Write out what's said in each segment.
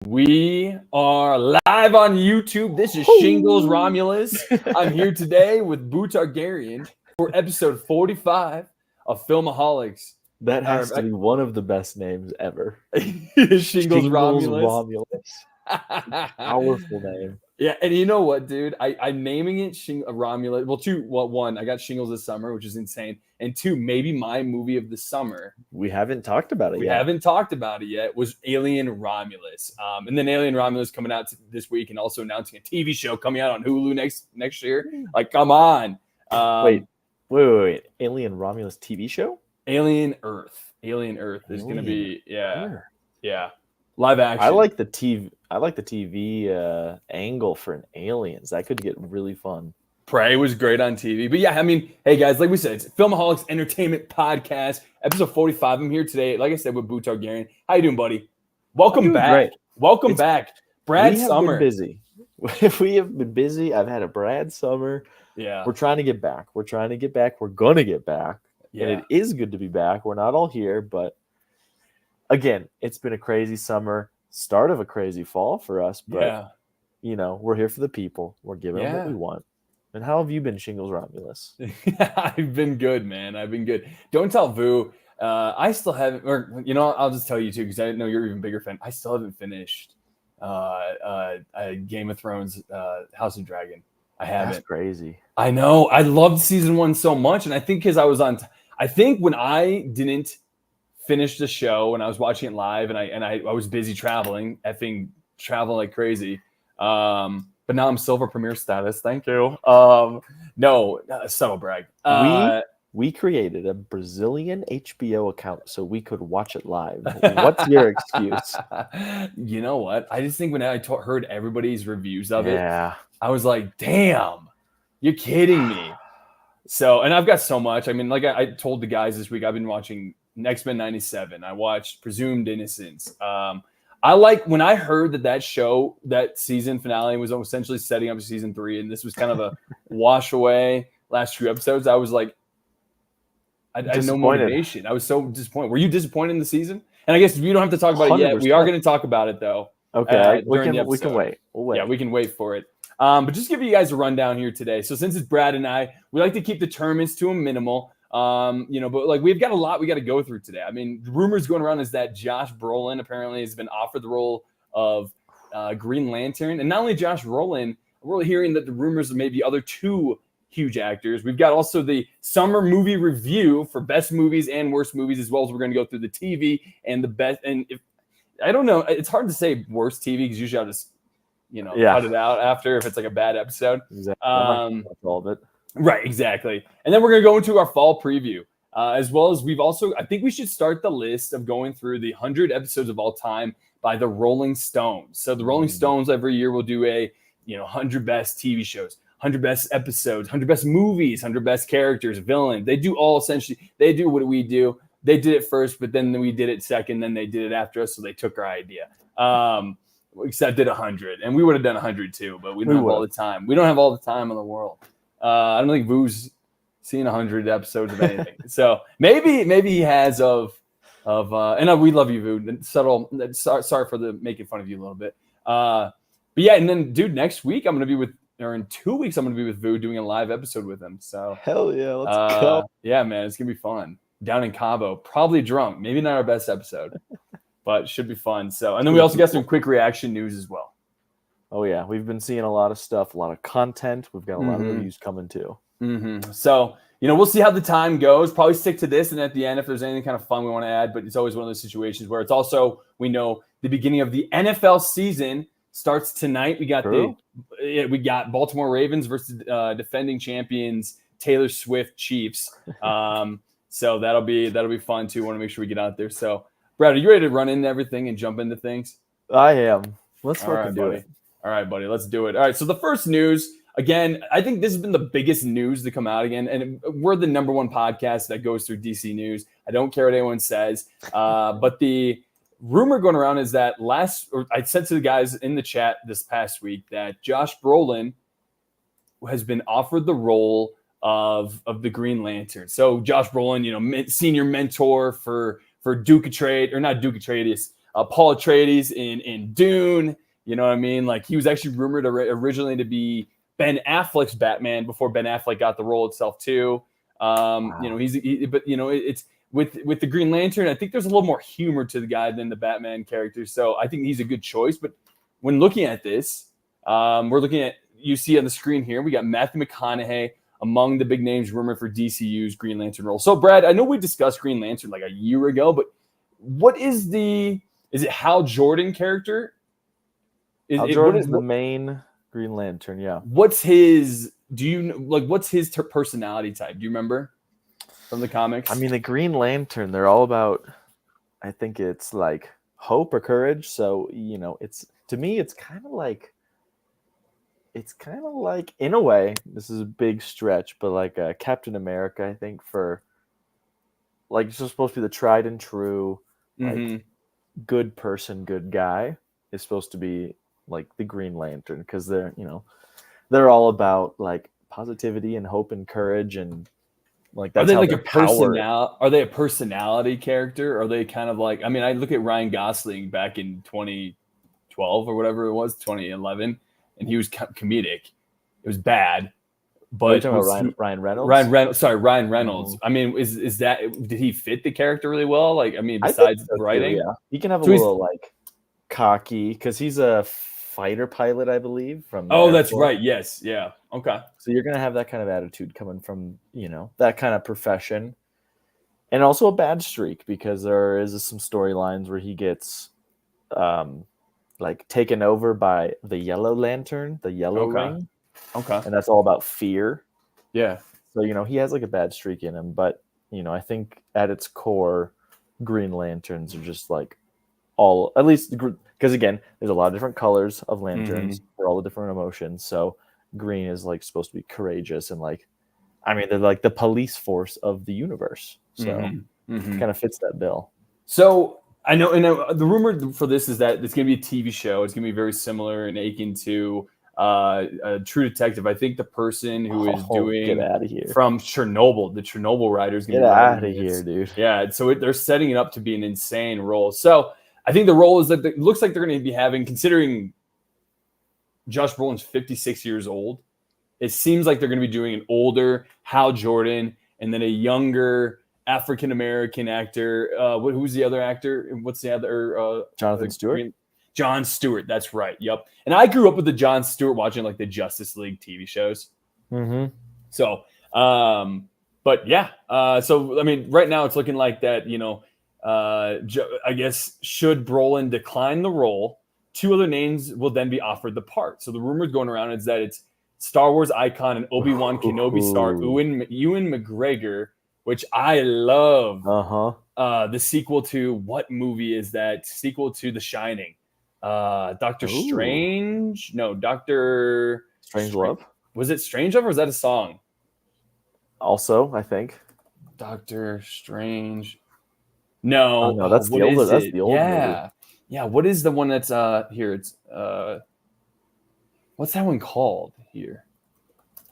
We are live on YouTube. This is Shingles Romulus. I'm here today with Boo Targaryen for episode 45 of Filmaholics. That has to be one of the best names ever. Shingles Romulus. Powerful name. Yeah, and you know what, dude? I'm naming it Romulus. One, I got Shingles this summer, which is insane. And two, maybe my movie of the summer. We haven't talked about it yet. Was Alien Romulus. And then Alien Romulus coming out this week and also announcing a TV show coming out on Hulu next year. Like, come on. Wait. Alien Romulus TV show? Alien Earth is going to be, yeah. Live action. I like the TV angle for an Aliens. That could get really fun. Prey was great on TV. But yeah, I mean, hey guys, like we said, it's Filmaholics Entertainment Podcast, episode 45. I'm here today, like I said, with Boo Targaryen. How you doing, buddy? Welcome back. Great. Welcome back. Brad Summer. We have been busy. I've had a Brad Summer. Yeah. We're trying to get back. We're going to get back. Yeah. And it is good to be back. We're not all here, but again, it's been a crazy summer, start of a crazy fall for us, but you know, we're here for the people. We're giving them what we want. And how have you been, Shingles Romulus? I've been good, man. I've been good. Don't tell Vu. I still haven't, or you know, I'll just tell you too, because I know you're even bigger fan. I still haven't finished Game of Thrones, House of Dragon. I haven't. That's crazy. I know. I loved season 1 so much, and I think because I was on. I think when I didn't finish the show and I was watching it live, and I was busy traveling like crazy. But now I'm silver premiere status. Thank you. Subtle brag. We created a Brazilian HBO account so we could watch it live. What's your excuse? You know what? I just think when I heard everybody's reviews of it, I was like, damn, you're kidding me. So, and I've got so much. I mean, like I told the guys this week, I've been watching X-Men 97. I watched Presumed Innocence. I like when I heard that show, that season finale was essentially setting up season 3, and this was kind of a wash away last few episodes. I was like, I had no motivation. I was so disappointed. Were you disappointed in the season? And I guess we don't have to talk about 100%. It yet. We are going to talk about it though. Okay, we can wait. We'll wait. Yeah, we can wait for it. But just give you guys a rundown here today. So since it's Brad and I, we like to keep the tournaments to a minimal. But like we've got a lot we got to go through today. I mean, rumors going around is that Josh Brolin apparently has been offered the role of Green Lantern, and not only Josh Brolin, we're hearing that the rumors of maybe other 2 huge actors. We've got also the summer movie review for best movies and worst movies, as well as we're going to go through the TV and the best. And if I don't know, it's hard to say worst TV because usually I'll just cut it out after if it's like a bad episode. Exactly. All of it. Right, exactly. And then we're going to go into our fall preview, as well as I think we should start the list of going through the 100 episodes of all time by the Rolling Stones. So the Rolling Stones every year will do a 100 best TV shows, 100 best episodes, 100 best movies, 100 best characters, villains. They do all essentially, they do what we do. They did it first, but then we did it second, then they did it after us, so they took our idea. Except did 100, and we would have done 100 too, but we don't have all the time. We don't have all the time in the world. I don't think Vu's seen 100 episodes of anything. So maybe he has and we love you, Vu. Subtle. Sorry for making fun of you a little bit. But yeah, and then dude, next week in 2 weeks I'm gonna be with Vu doing a live episode with him. So hell yeah, let's go. Yeah, man, it's gonna be fun. Down in Cabo, probably drunk. Maybe not our best episode, but it should be fun. So, and then we also got some quick reaction news as well. Oh, yeah. We've been seeing a lot of stuff, a lot of content. We've got a lot of reviews coming, too. Mm-hmm. So, we'll see how the time goes. Probably stick to this. And at the end, if there's anything kind of fun we want to add, but it's always one of those situations where it's also, we know the beginning of the NFL season starts tonight. We got Baltimore Ravens versus defending champions Taylor Swift Chiefs. So that'll be fun, too. Want to make sure we get out there. So, Brad, are you ready to run into everything and jump into things? I am. Let's fucking do it. All right, buddy, let's do it. All right, so the first news, again, I think this has been the biggest news to come out again, and we're the number 1 podcast that goes through DC news. I don't care what anyone says, but the rumor going around is that I said to the guys in the chat this past week that Josh Brolin has been offered the role of the Green Lantern. So Josh Brolin, senior mentor for Duke Atreides, or not Duke Atreides, Paul Atreides in Dune. You know what I mean? Like he was actually rumored originally to be Ben Affleck's Batman before Ben Affleck got the role itself too. Wow. You know, but you know, it's with the Green Lantern. I think there's a little more humor to the guy than the Batman character. So I think he's a good choice. But when looking at this, we're looking at, you see on the screen here, we got Matthew McConaughey among the big names rumored for DCU's Green Lantern role. So Brad, I know we discussed Green Lantern like a year ago, but what is is it Hal Jordan character? Hal Jordan is the main Green Lantern, yeah. What's his, what's his personality type? Do you remember from the comics? I mean, the Green Lantern, they're all about, I think it's like hope or courage. So, you know, to me, it's kind of like, in a way, this is a big stretch, but like Captain America, I think, for like, it's just supposed to be the tried and true, like good person, good guy is supposed to be like the Green Lantern, because they're all about like positivity and hope and courage, and like that's are they a personality character? Or are they kind of like, I mean, I look at Ryan Gosling back in 2012 or whatever it was, 2011, and he was comedic. It was bad. But Ryan Reynolds? Ryan Reynolds. I mean, is that, did he fit the character really well? Like, I mean, besides writing, yeah, he can have a little like cocky, because he's a fighter pilot, I believe. That's right. Yes. Yeah. Okay. So you're gonna have that kind of attitude coming from, you know, that kind of profession, and also a bad streak, because there is some storylines where he gets like taken over by the Yellow Lantern, the Yellow Ring. Okay. And that's all about fear. Yeah. So, you know, he has like a bad streak in him, but, you know, I think at its core, Green Lanterns are just like at least, because again, there's a lot of different colors of lanterns for all the different emotions. So green is like supposed to be courageous, and like, I mean, they're like the police force of the universe. So it kind of fits that bill. So I know, and the rumor for this is that it's going to be a TV show. It's going to be very similar and akin to True Detective. I think the person who is doing get out of here from Chernobyl, the Chernobyl writers, get out of here, dude. Yeah, so they're setting it up to be an insane role. So I think the role is that it looks like they're going to be having, considering Josh Brolin's 56 years old, it seems like they're going to be doing an older Hal Jordan and then a younger African American actor. Who's the other actor? What's the other? Jonathan Stewart. Jon Stewart, that's right. Yep. And I grew up with the Jon Stewart watching like the Justice League TV shows. So, but yeah. So I mean, right now it's looking like that. You know, I guess should Brolin decline the role, 2 other names will then be offered the part. So the rumors going around is that it's Star Wars icon and Obi-Wan Kenobi star Ewan McGregor, which I love. The sequel to, what movie is that? Sequel to The Shining. Doctor Strange? No, Doctor Strangelove. Was it Strangelove or was that a song? Also, I think. Doctor Strange. No, that's the older. That's the old movie. Yeah. What is the one that's here? It's what's that one called here?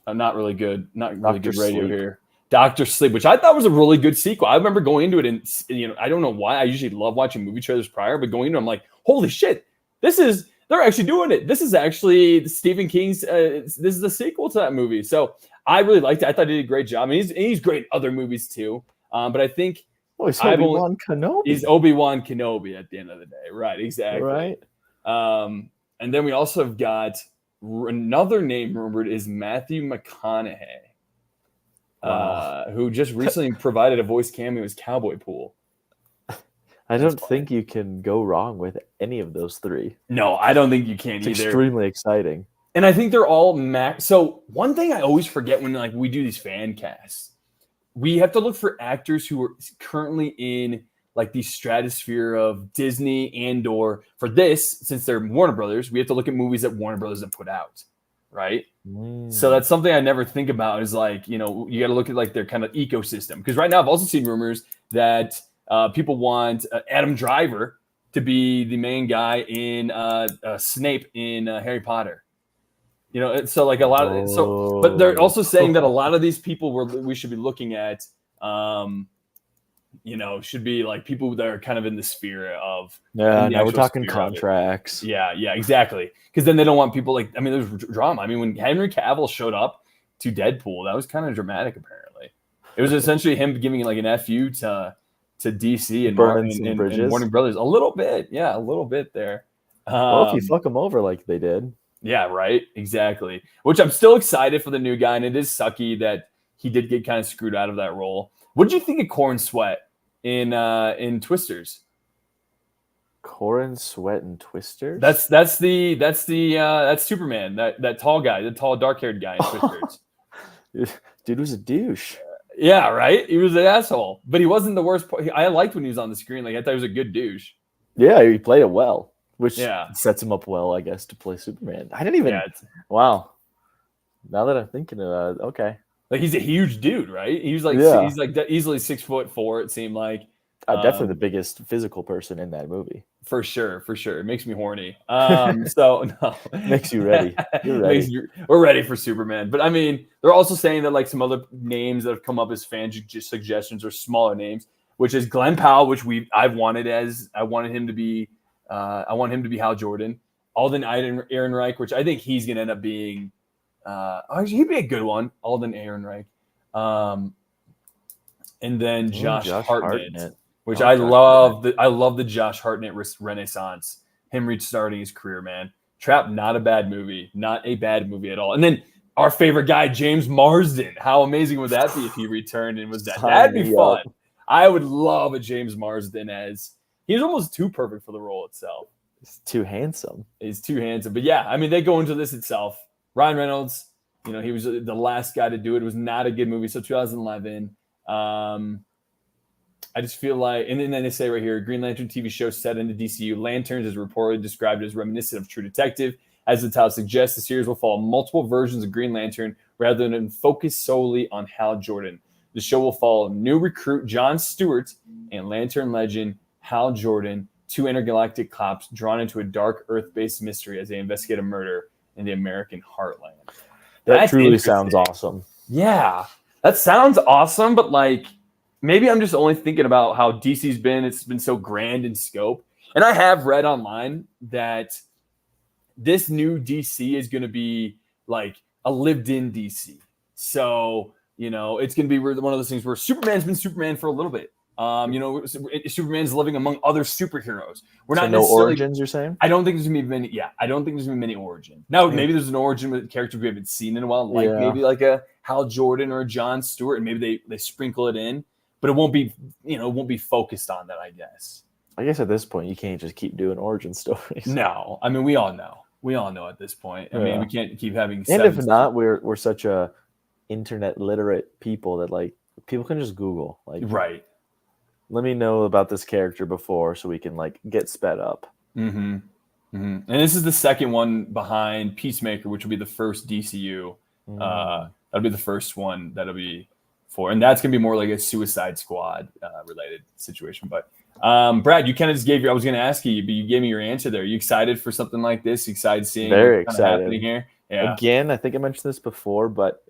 Not really good. Not really good radio here. Doctor Sleep, which I thought was a really good sequel. I remember going into it, and you know, I don't know why. I usually love watching movie trailers prior, but going into it, I'm like, holy shit, they're actually doing it. This is actually Stephen King's. This is the sequel to that movie. So I really liked it. I thought he did a great job. I mean, he's great in other movies too. But I think he's Obi-Wan Kenobi. He's Obi-Wan Kenobi at the end of the day, right? Exactly. Right. And then we also have got another name rumored is Matthew McConaughey. Who just recently provided a voice cameo as Cowboy Pool. I don't think you can go wrong with any of those 3. No, I don't think you can either. Extremely exciting. And I think they're all So one thing I always forget when like we do these fan casts, we have to look for actors who are currently in like the stratosphere of Disney, and or for this, since they're Warner Brothers, we have to look at movies that Warner Brothers have put out. Right. So that's something I never think about, is like, you know, you got to look at like their kind of ecosystem. Because right now I've also seen rumors that people want Adam Driver to be the main guy in Snape in Harry Potter. You know, so like a lot of but they're also saying that a lot of these people we should be looking at should be like people that are kind of in the sphere of. Yeah, now we're talking contracts. Yeah, exactly. Because then they don't want people like, I mean, there's drama. I mean, when Henry Cavill showed up to Deadpool, that was kind of dramatic, apparently. It was essentially him giving like an FU to DC and Warner Brothers. A little bit. Yeah, a little bit there. Well, if you fuck them over like they did. Yeah, right. Exactly. Which I'm still excited for the new guy, and it is sucky that he did get kind of screwed out of that role. What did you think of Corn Sweat in Twisters? Corn Sweat and Twisters? That's Superman, that tall guy, the tall dark-haired guy in Twisters. Dude was a douche. Yeah, right? He was an asshole. But he wasn't the worst part. I liked when he was on the screen. Like, I thought he was a good douche. Yeah, he played it well, which sets him up well, I guess, to play Superman. I didn't even... Yeah, wow. Now that I'm thinking about it, okay. Like, he's a huge dude, right? He's like easily 6'4", it seemed like. Definitely the biggest physical person in that movie. For sure. It makes me horny. So no, makes you ready. You're ready. We're ready for Superman. But I mean, they're also saying that like some other names that have come up as fan suggestions are smaller names, which is Glenn Powell, which I wanted him to be Hal Jordan. Alden Ehrenreich, which I think he's gonna end up being. He'd be a good one. Alden Ehrenreich. And then Josh Hartnett. Which I love the Josh Hartnett renaissance. Him restarting his career, man. Trap, not a bad movie. Not a bad movie at all. And then our favorite guy, James Marsden. How amazing would that be if he returned and was that? That'd be fun. I would love a James Marsden he's almost too perfect for the role itself. He's too handsome. But yeah, I mean, they go into this itself. Ryan Reynolds, he was the last guy to do it. It was not a good movie. So 2011. I just feel like, and then they say right here, Green Lantern TV show set into DCU. Lanterns is reportedly described as reminiscent of True Detective. As the title suggests, the series will follow multiple versions of Green Lantern rather than focus solely on Hal Jordan. The show will follow new recruit John Stewart and Lantern legend Hal Jordan, two intergalactic cops drawn into a dark Earth-based mystery as they investigate a murder in the American heartland. That truly sounds awesome. Yeah, that sounds awesome, but like, maybe I'm just only thinking about how DC's been. It's been so grand in scope. And I have read online that this new DC is going to be like a lived-in DC. So, it's going to be one of those things where Superman's been Superman for a little bit. Superman's living among other superheroes. We're not no origins, you're saying? I don't think there's going to be many. Yeah, I don't think there's going to be many origins. Now, maybe there's an origin with characters we haven't seen in a while, like maybe like a Hal Jordan or a John Stewart, and maybe they sprinkle it in. But it won't be focused on that, I guess. I guess at this point, you can't just keep doing origin stories. No, I mean, we all know at this point. I mean, we can't keep having. And if not, we're such a internet literate people that like people can just Google right. Let me know about this character before so we can like get sped up. Mm-hmm. Mm-hmm. And this is the second one behind Peacemaker, which will be the first DCU. That'll be the first one that'll be. And that's going to be more like a Suicide Squad related situation. But Brad, you kind of just I was going to ask you, but you gave me your answer there. Are you excited for something like this? You excited seeing Very what's excited happening here? Yeah. Again, I think I mentioned this before, but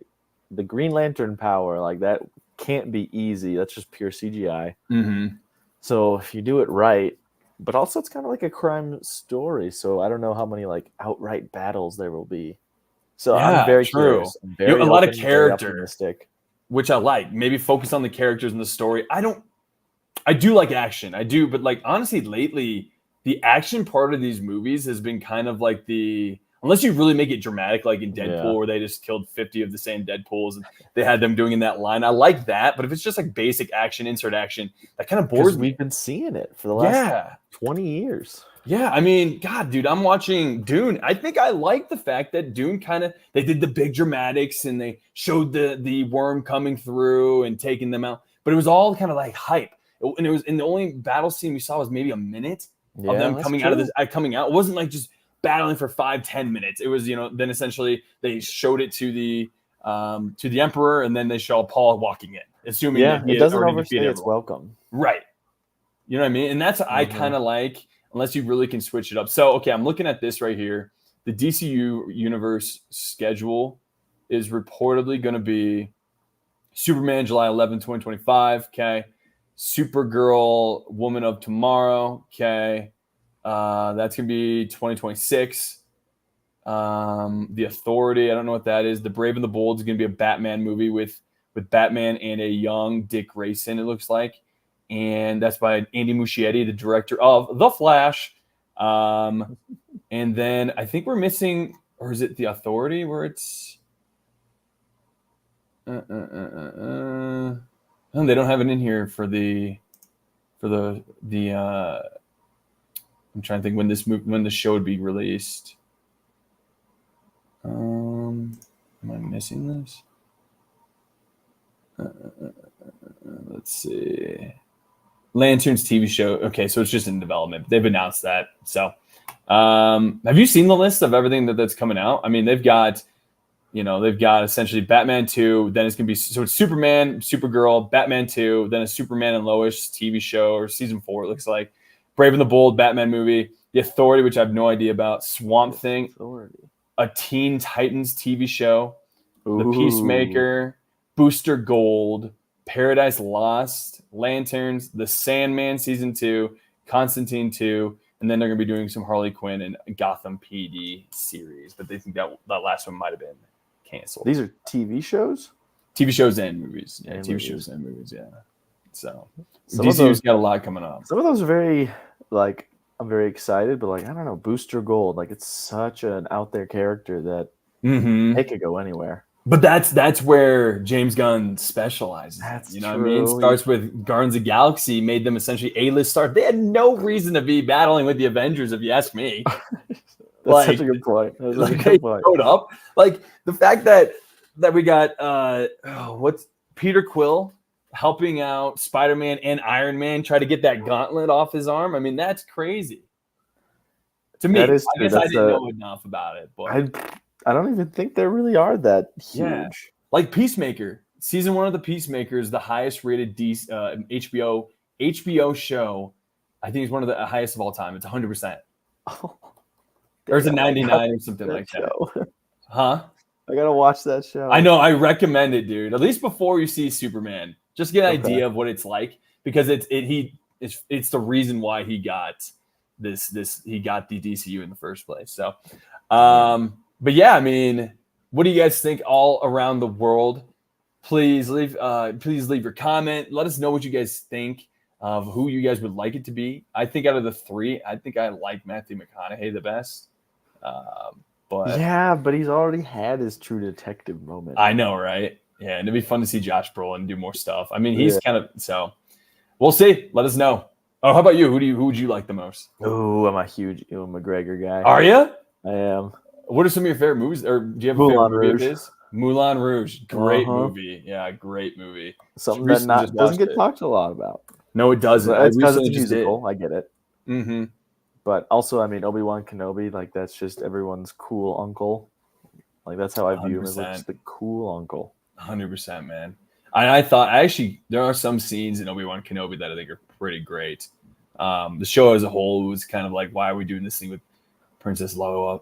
the Green Lantern power, like that can't be easy. That's just pure CGI. Mm-hmm. So if you do it right, but also it's kind of like a crime story. So I don't know how many like outright battles there will be. So I'm very curious. I'm very a lot of character. Optimistic. Which I like. Maybe focus on the characters and the story. I do like action. I do, but like honestly, lately the action part of these movies has been kind of like unless you really make it dramatic, like in Deadpool, where they just killed 50 of the same Deadpools and they had them doing in that line. I like that, but if it's just like basic action, insert action, that kind of bores me. We've been seeing it for the last 20 years. Yeah, I mean, God, dude, I'm watching Dune. I think I like the fact that Dune they did the big dramatics and they showed the worm coming through and taking them out, but it was all kind of like hype. And the only battle scene we saw was maybe a minute of them coming out. It wasn't like just battling for 5-10 minutes. It was, then essentially they showed it to the Emperor and then they show Paul walking in, assuming that he it doesn't already overstay its welcome. Right. You know what I mean? And that's I kind of like. Unless you really can switch it up. So, okay, I'm looking at this right here. The DCU universe schedule is reportedly going to be Superman, July 11, 2025. Okay. Supergirl, Woman of Tomorrow. Okay. That's going to be 2026. The Authority, I don't know what that is. The Brave and the Bold is going to be a Batman movie with Batman and a young Dick Grayson, it looks like. And that's by Andy Muschietti, the director of The Flash. And then I think we're missing, or is it The Authority where it's... they don't have it in here for the I'm trying to think when the show would be released. Am I missing this? Let's see. Lanterns TV show. Okay, so it's just in development. They've announced that. So, have you seen the list of everything that's coming out? I mean, they've got essentially Batman 2, then it's going to be, so it's Superman, Supergirl, Batman 2, then a Superman and Lois TV show, or season 4, it looks like. Brave and the Bold, Batman movie. The Authority, which I have no idea about. Swamp Thing. A Teen Titans TV show. Ooh. The Peacemaker, Booster Gold, Paradise Lost, Lanterns, The Sandman season 2, Constantine 2, and then they're going to be doing some Harley Quinn and Gotham PD series. But they think that last one might have been canceled. These are TV shows? TV shows and movies. Yeah, TV shows and movies, yeah. So DCU's got a lot coming up. Some of those are very, like, I'm very excited, but, like, I don't know, Booster Gold, like, it's such an out there character that it could go anywhere. But that's where James Gunn specializes. That's you know true. What I mean? Starts with Guardians of the Galaxy, made them essentially A-list stars. They had no reason to be battling with the Avengers, if you ask me. That's such a good point. They showed up. Like the fact that we got what's Peter Quill helping out Spider-Man and Iron Man try to get that gauntlet off his arm. I mean, that's crazy. To me, I guess I didn't know enough about it, but I don't even think there really are that huge. Yeah. Like Peacemaker, season 1 of the Peacemaker is the highest rated HBO show. I think it's one of the highest of all time. It's 100%. Oh, or it's a 99 or something like that. Huh? I gotta watch that show. I know. I recommend it, dude. At least before you see Superman, just get an idea of what it's like, because it's the reason why he got he got the DCU in the first place. So, but yeah, I mean, what do you guys think all around the world? Please leave your comment. Let us know what you guys think of who you guys would like it to be. I think out of the 3, I think I like Matthew McConaughey the best. But he's already had his True Detective moment. I know, right? Yeah, and it'd be fun to see Josh Brolin do more stuff. I mean, he's kind of, so we'll see. Let us know. Oh, how about you? Who would you like the most? Oh, I'm a huge Ewan McGregor guy. Are you? I am. What are some of your favorite movies? Or do you have a favorite movie of his? Moulin Rouge. Great movie. Yeah, great movie. Something that doesn't get talked a lot about. No, it doesn't. It's because it's a musical. I get it. Mm-hmm. But also, I mean, Obi-Wan Kenobi, like, that's just everyone's cool uncle. Like, that's how I view him, as like, just the cool uncle. 100%, man. I thought, there are some scenes in Obi-Wan Kenobi that I think are pretty great. The show as a whole was kind of like, why are we doing this thing with Princess Loa,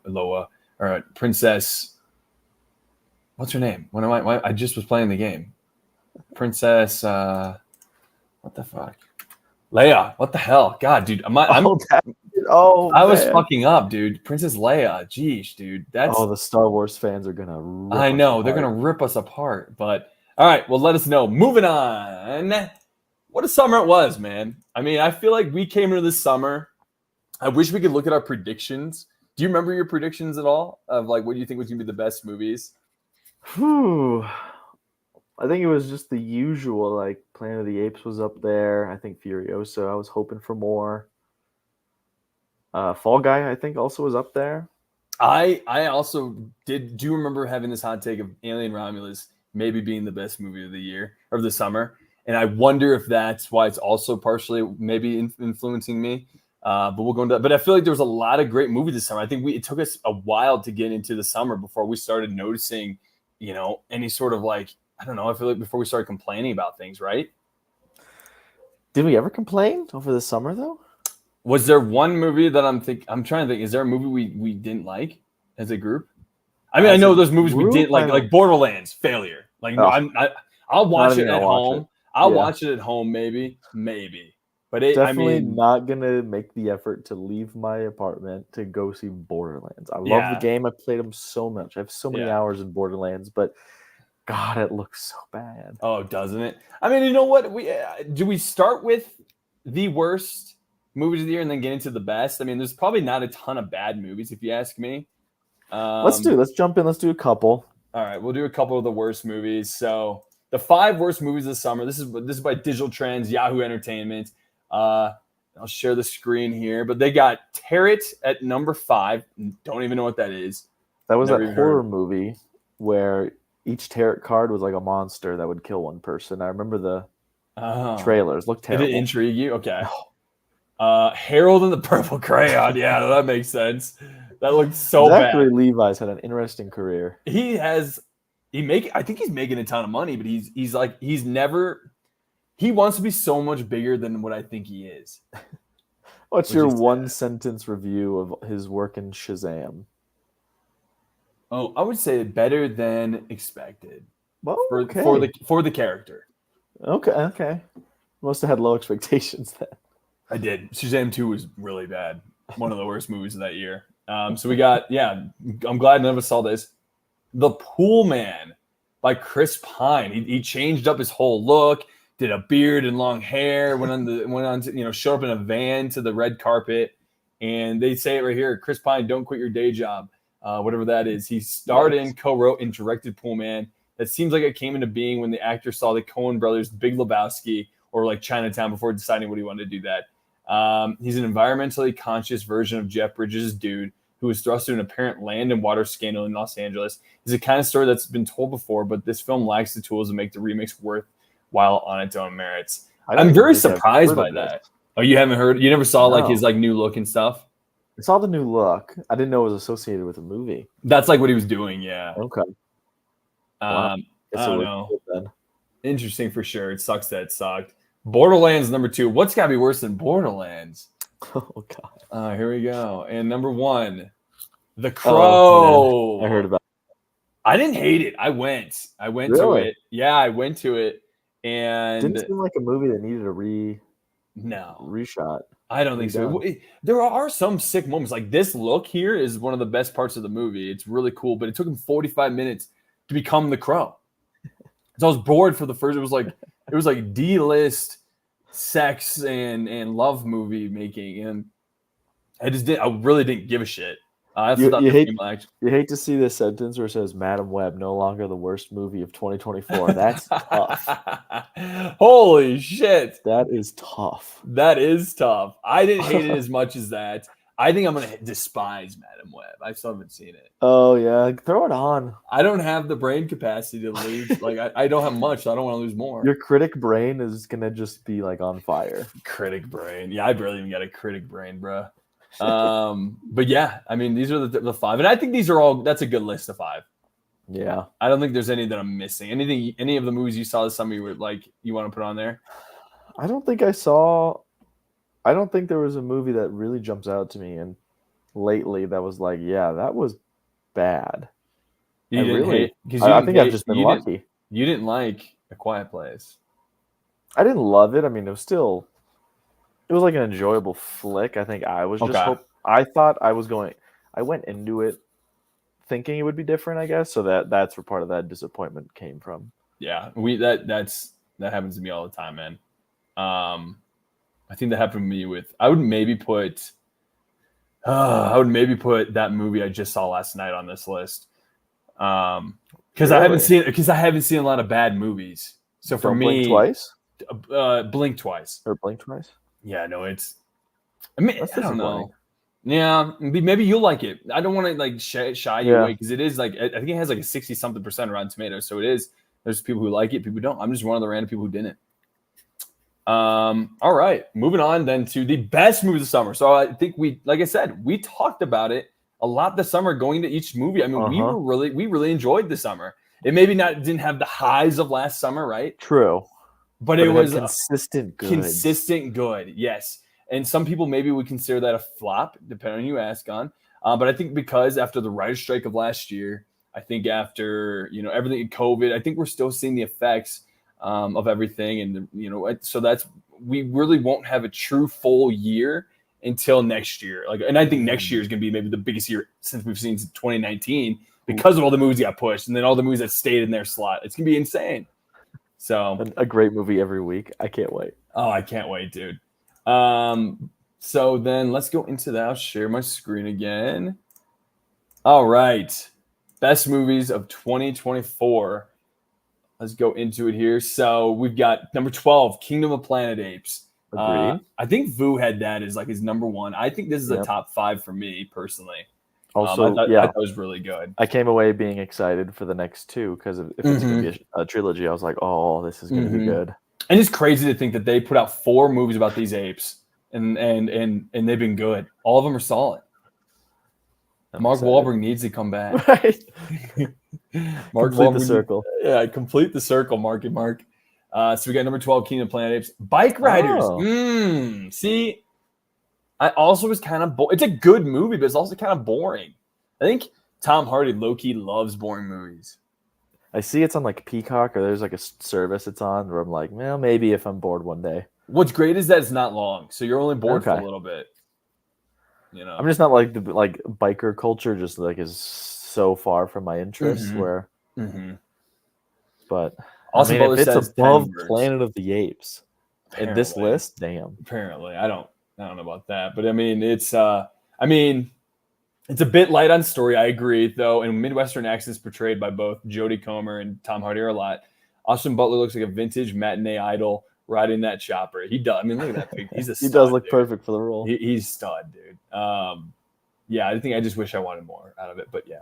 or Princess, what's her name? I just was playing the game. Princess, what the fuck? Leia, what the hell? God, dude, I was fucking up, dude. Princess Leia, geez, dude. The Star Wars fans are gonna rip I know, they're gonna rip us apart. But all right, well, let us know. Moving on. What a summer it was, man. I mean, I feel like we came into this summer. I wish we could look at our predictions. Do you remember your predictions at all of like what do you think was gonna be the best movies? I think it was just the usual, like Planet of the Apes was up there. I think Furiosa, I was hoping for more. Fall Guy, I think, also was up there. I also do you remember having this hot take of Alien Romulus maybe being the best movie of the year, of the summer? And I wonder if that's why it's also partially maybe influencing me. But we'll go into that. But I feel like there was a lot of great movies this summer. I think it took us a while to get into the summer before we started noticing, any sort of like, I don't know. I feel like before we started complaining about things, right? Did we ever complain over the summer, though? Was there one movie that I'm trying to think, is there a movie we didn't like as a group? I mean, I know those movies we didn't like Borderlands, failure. Like, I'll watch it at home. I'll watch it at home, maybe. But definitely not gonna make the effort to leave my apartment to go see Borderlands. I love the game. I played them so much. I have so many hours in Borderlands, but God, it looks so bad. Oh, doesn't it? I mean, you know what? Do we start with the worst movies of the year and then get into the best? I mean, there's probably not a ton of bad movies, if you ask me. Let's jump in. Let's do a couple. All right, we'll do a couple of the worst movies. So the 5 worst movies of the summer. This is by Digital Trends, Yahoo Entertainment. I'll share the screen here, but they got Tear It at number 5. Don't even know what that is. That was a horror movie where each tarot card was like a monster that would kill one person. I remember the trailers. Looked terrible. Did it intrigue you? Okay. Harold and the Purple Crayon. Yeah, that makes sense. That looked so bad. Zachary Levi's had an interesting career. I think he's making a ton of money, but he wants to be so much bigger than what I think he is. What's your one-sentence review of his work in Shazam? Oh, I would say better than expected. Well, for the character. Okay. Must have had low expectations then. I did. Shazam 2 was really bad. One of the worst movies of that year. So we got, I'm glad none of us saw this. The Pool Man by Chris Pine. He changed up his whole look, did a beard and long hair, went on to show up in a van to the red carpet, and they say it right here: Chris Pine, don't quit your day job, whatever that is. He starred in, co-wrote, and directed Pool Man. That seems like it came into being when the actor saw the Coen brothers' Big Lebowski or like Chinatown before deciding what he wanted to do that. He's an environmentally conscious version of Jeff Bridges' dude who was thrust into an apparent land and water scandal in Los Angeles. It's a kind of story that's been told before, but this film lacks the tools to make the remix worthwhile on its own merits. I'm very surprised by that. Oh, you haven't heard? You never saw his new look and stuff? I saw the new look. I didn't know it was associated with a movie. That's like what he was doing, yeah. Okay. I don't know. Interesting for sure. It sucks that it sucked. Borderlands number 2. What's got to be worse than Borderlands? Oh, God. Here we go. And number 1, The Crow. I heard about it. I didn't hate it. I went to it. Yeah, I went to it. And didn't seem like a movie that needed a reshot. I don't think so. There are some sick moments. Like this look here is one of the best parts of the movie. It's really cool, but it took him 45 minutes to become the Crow. So I was bored for the first. It was like D-list sex and love movie making, and I really didn't give a shit. You hate to see this sentence where it says Madam Web no longer the worst movie of 2024. That's tough. Holy shit. That is tough. That is tough. I didn't hate it as much as that. I think I'm going to despise Madam Web. I still haven't seen it. Oh, yeah. Throw it on. I don't have the brain capacity to lose. I don't have much, so I don't want to lose more. Your critic brain is going to just be on fire. Critic brain. Yeah, I barely even got a critic brain, bro. But yeah, I mean, these are the 5. And I think that's a good list of 5. Yeah. I don't think there's any that I'm missing. Any of the movies you saw this summer you want to put on there? I don't think there was a movie that really jumps out to me and lately that was that was bad. I think I've just been lucky. You didn't like A Quiet Place. I didn't love it. I mean, it was like an enjoyable flick. I think I was I went into it thinking it would be different, I guess. So that's where part of that disappointment came from. Yeah, that happens to me all the time, man. I think that happened to me I would maybe put that movie I just saw last night on this list. Because I haven't seen a lot of bad movies. So for me, Blink Twice? Blink Twice. Or Blink Twice? Yeah, no, I don't know. Yeah, maybe you'll like it. I don't want to shy you away because it is I think it has a 60-something% Rotten Tomatoes. So it is. There's people who like it, people who don't. I'm just one of the random people who didn't. All right, moving on then to the best movies of summer. So I think we talked about it a lot this summer going to each movie. I mean, we really enjoyed the summer. It maybe didn't have the highs of last summer, right? True. But it was consistent good. Consistent good, yes. And some people maybe would consider that a flop, depending on who you ask on. But I think because after the writer's strike of last year, I think after everything in COVID, I think we're still seeing the effects. of everything. And, so we really won't have a true full year until next year. And I think next year is going to be maybe the biggest year since we've seen since 2019 because of all the movies that got pushed and then all the movies that stayed in their slot. It's going to be insane. So a great movie every week. I can't wait. Oh, I can't wait, dude. So then let's go into that. I'll share my screen again. All right. Best movies of 2024. Let's go into it here. So we've got number 12, Kingdom of Planet Apes. Agreed. I think Vu had that as like his number one. I think this is a top 5 for me personally. Also, I thought it was really good. I came away being excited for the next 2 because if it's going to be a trilogy, I was like, oh, this is going to be good. And it's crazy to think that they put out 4 movies about these apes, and they've been good. All of them are solid. Mark Wahlberg needs to come back. Right. Mark complete Wahlberg, the circle. Yeah, complete the circle, Marky Mark. So we got number 12, Kingdom of Planet Apes. Bike Riders. Oh. See, I also was kind of it's a good movie, but it's also kind of boring. I think Tom Hardy low-key loves boring movies. I see it's on like Peacock or there's like a service it's on where I'm like, well, maybe if I'm bored one day. What's great is that it's not long, so you're only bored for a little bit. I'm just not like the biker culture just like is so far from my interests where but also if it's above Planet of the Apes in this list, damn. Apparently. I don't know about that, but it's it's a bit light on story. I agree, though, and Midwestern accents portrayed by both Jodie Comer and Tom Hardy are a lot. Austin Butler looks like a vintage matinee idol riding that chopper. He does. Look at that pig. He's a stud, he does look dude. perfect for the role. He's stud, dude. I just wish I wanted more out of it, but yeah.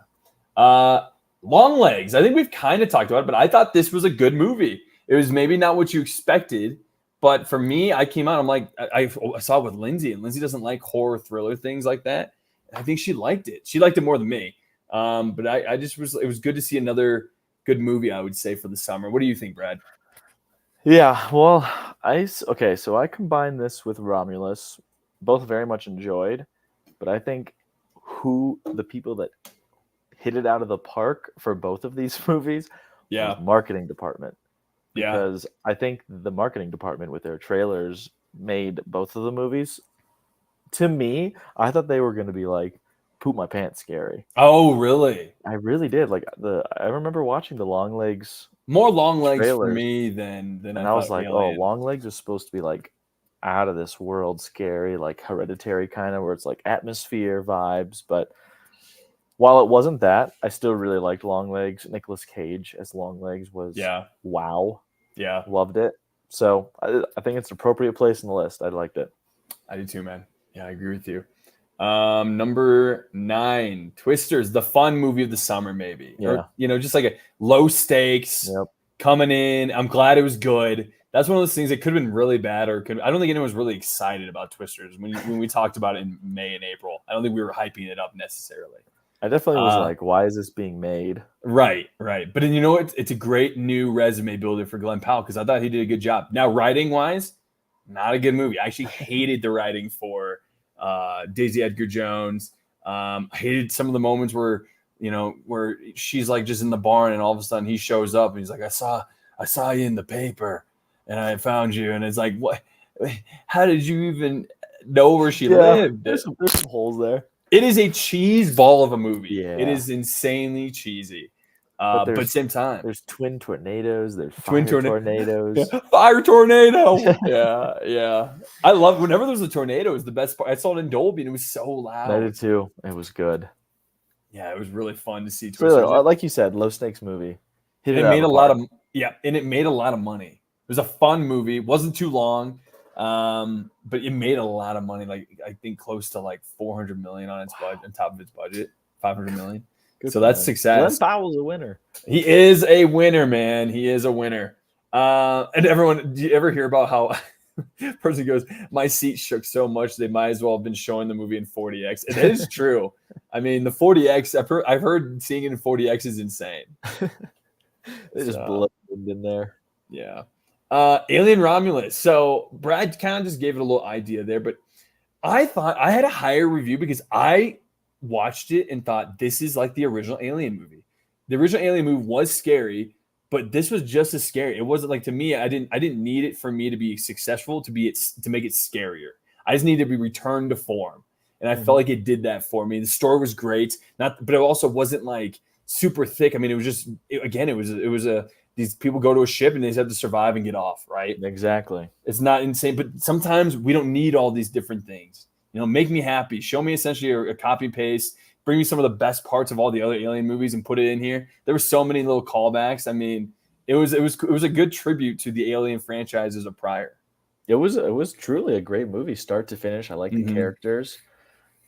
Long Legs. I think we've kind of talked about it, but I thought this was a good movie. It was maybe not what you expected, but for me, I came out, I'm like, I saw it with Lindsay, and Lindsay doesn't like horror thriller things like that. I think she liked it. She liked it more than me. But I just it was good to see another good movie, I would say, for the summer. What do you think, Brad? Yeah, well, so I combined this with Romulus, both very much enjoyed, but I think the people that hit it out of the park for both of these movies was marketing department. Because I think the marketing department with their trailers made both of the movies. To me, I thought they were going to be like poop my pants scary. Oh, really? I really did. I remember watching the Long Legs. More Long Legs for me than and I was like, Alien. Long Legs is supposed to be like out of this world scary, like Hereditary kind of, where it's like atmosphere vibes. But while it wasn't that, I still really liked Long Legs. Nicolas Cage as Long Legs was wow. Yeah, loved it. So I think it's an appropriate place in the list. I liked it. I do too, man. Yeah, I agree with you. Number 9, Twisters, the fun movie of the summer, maybe. Yeah. Or, just like a low stakes coming in. I'm glad it was good. That's one of those things that could have been really bad, I don't think anyone was really excited about Twisters when we talked about it in May and April. I don't think we were hyping it up necessarily. I definitely was like, why is this being made? Right. But then it's a great new resume builder for Glenn Powell because I thought he did a good job. Now, writing-wise, not a good movie. I actually hated the writing for Daisy Edgar Jones. I hated some of the moments where she's like just in the barn and all of a sudden he shows up and he's like, I saw you in the paper and I found you. And it's like, what? How did you even know where she lived? There's some holes there. It is a cheese ball of a movie. Yeah. It is insanely cheesy. But at the same time, there's twin tornadoes. There's fire tornadoes. Fire tornado. Yeah. I love whenever there's a tornado. It was the best part. I saw it in Dolby and it was so loud. I did too. It was good. Yeah, it was really fun to see. Really, like you said, low stakes movie. It made a lot of money. It was a fun movie. It wasn't too long, but it made a lot of money. Like I think close to like $400 million on its budget, on top of its budget, $500 million. So that's success. Glenn Powell's a winner. He is a winner, man. He is a winner. And everyone, do you ever hear about how person goes, my seat shook so much they might as well have been showing the movie in 40X. And it is true. The 40X, I've heard seeing it in 40X is insane. They just blew it in there. Yeah. Alien Romulus. So Brad kind of just gave it a little idea there, but I thought I had a higher review because I watched it and thought this is like the original Alien movie. The original Alien movie was scary, but this was just as scary. It wasn't like, to me, I didn't need it for me to be successful, to make it scarier. I just needed to be returned to form. And I felt like it did that for me. The story was great, but it also wasn't like super thick. I mean, it was just, these people go to a ship and they just have to survive and get off, right? Exactly. It's not insane, but sometimes we don't need all these different things. Make me happy. Show me essentially a copy paste. Bring me some of the best parts of all the other Alien movies and put it in here. There were so many little callbacks. I mean, it was a good tribute to the Alien franchises of prior. It was truly a great movie, start to finish. I like the characters.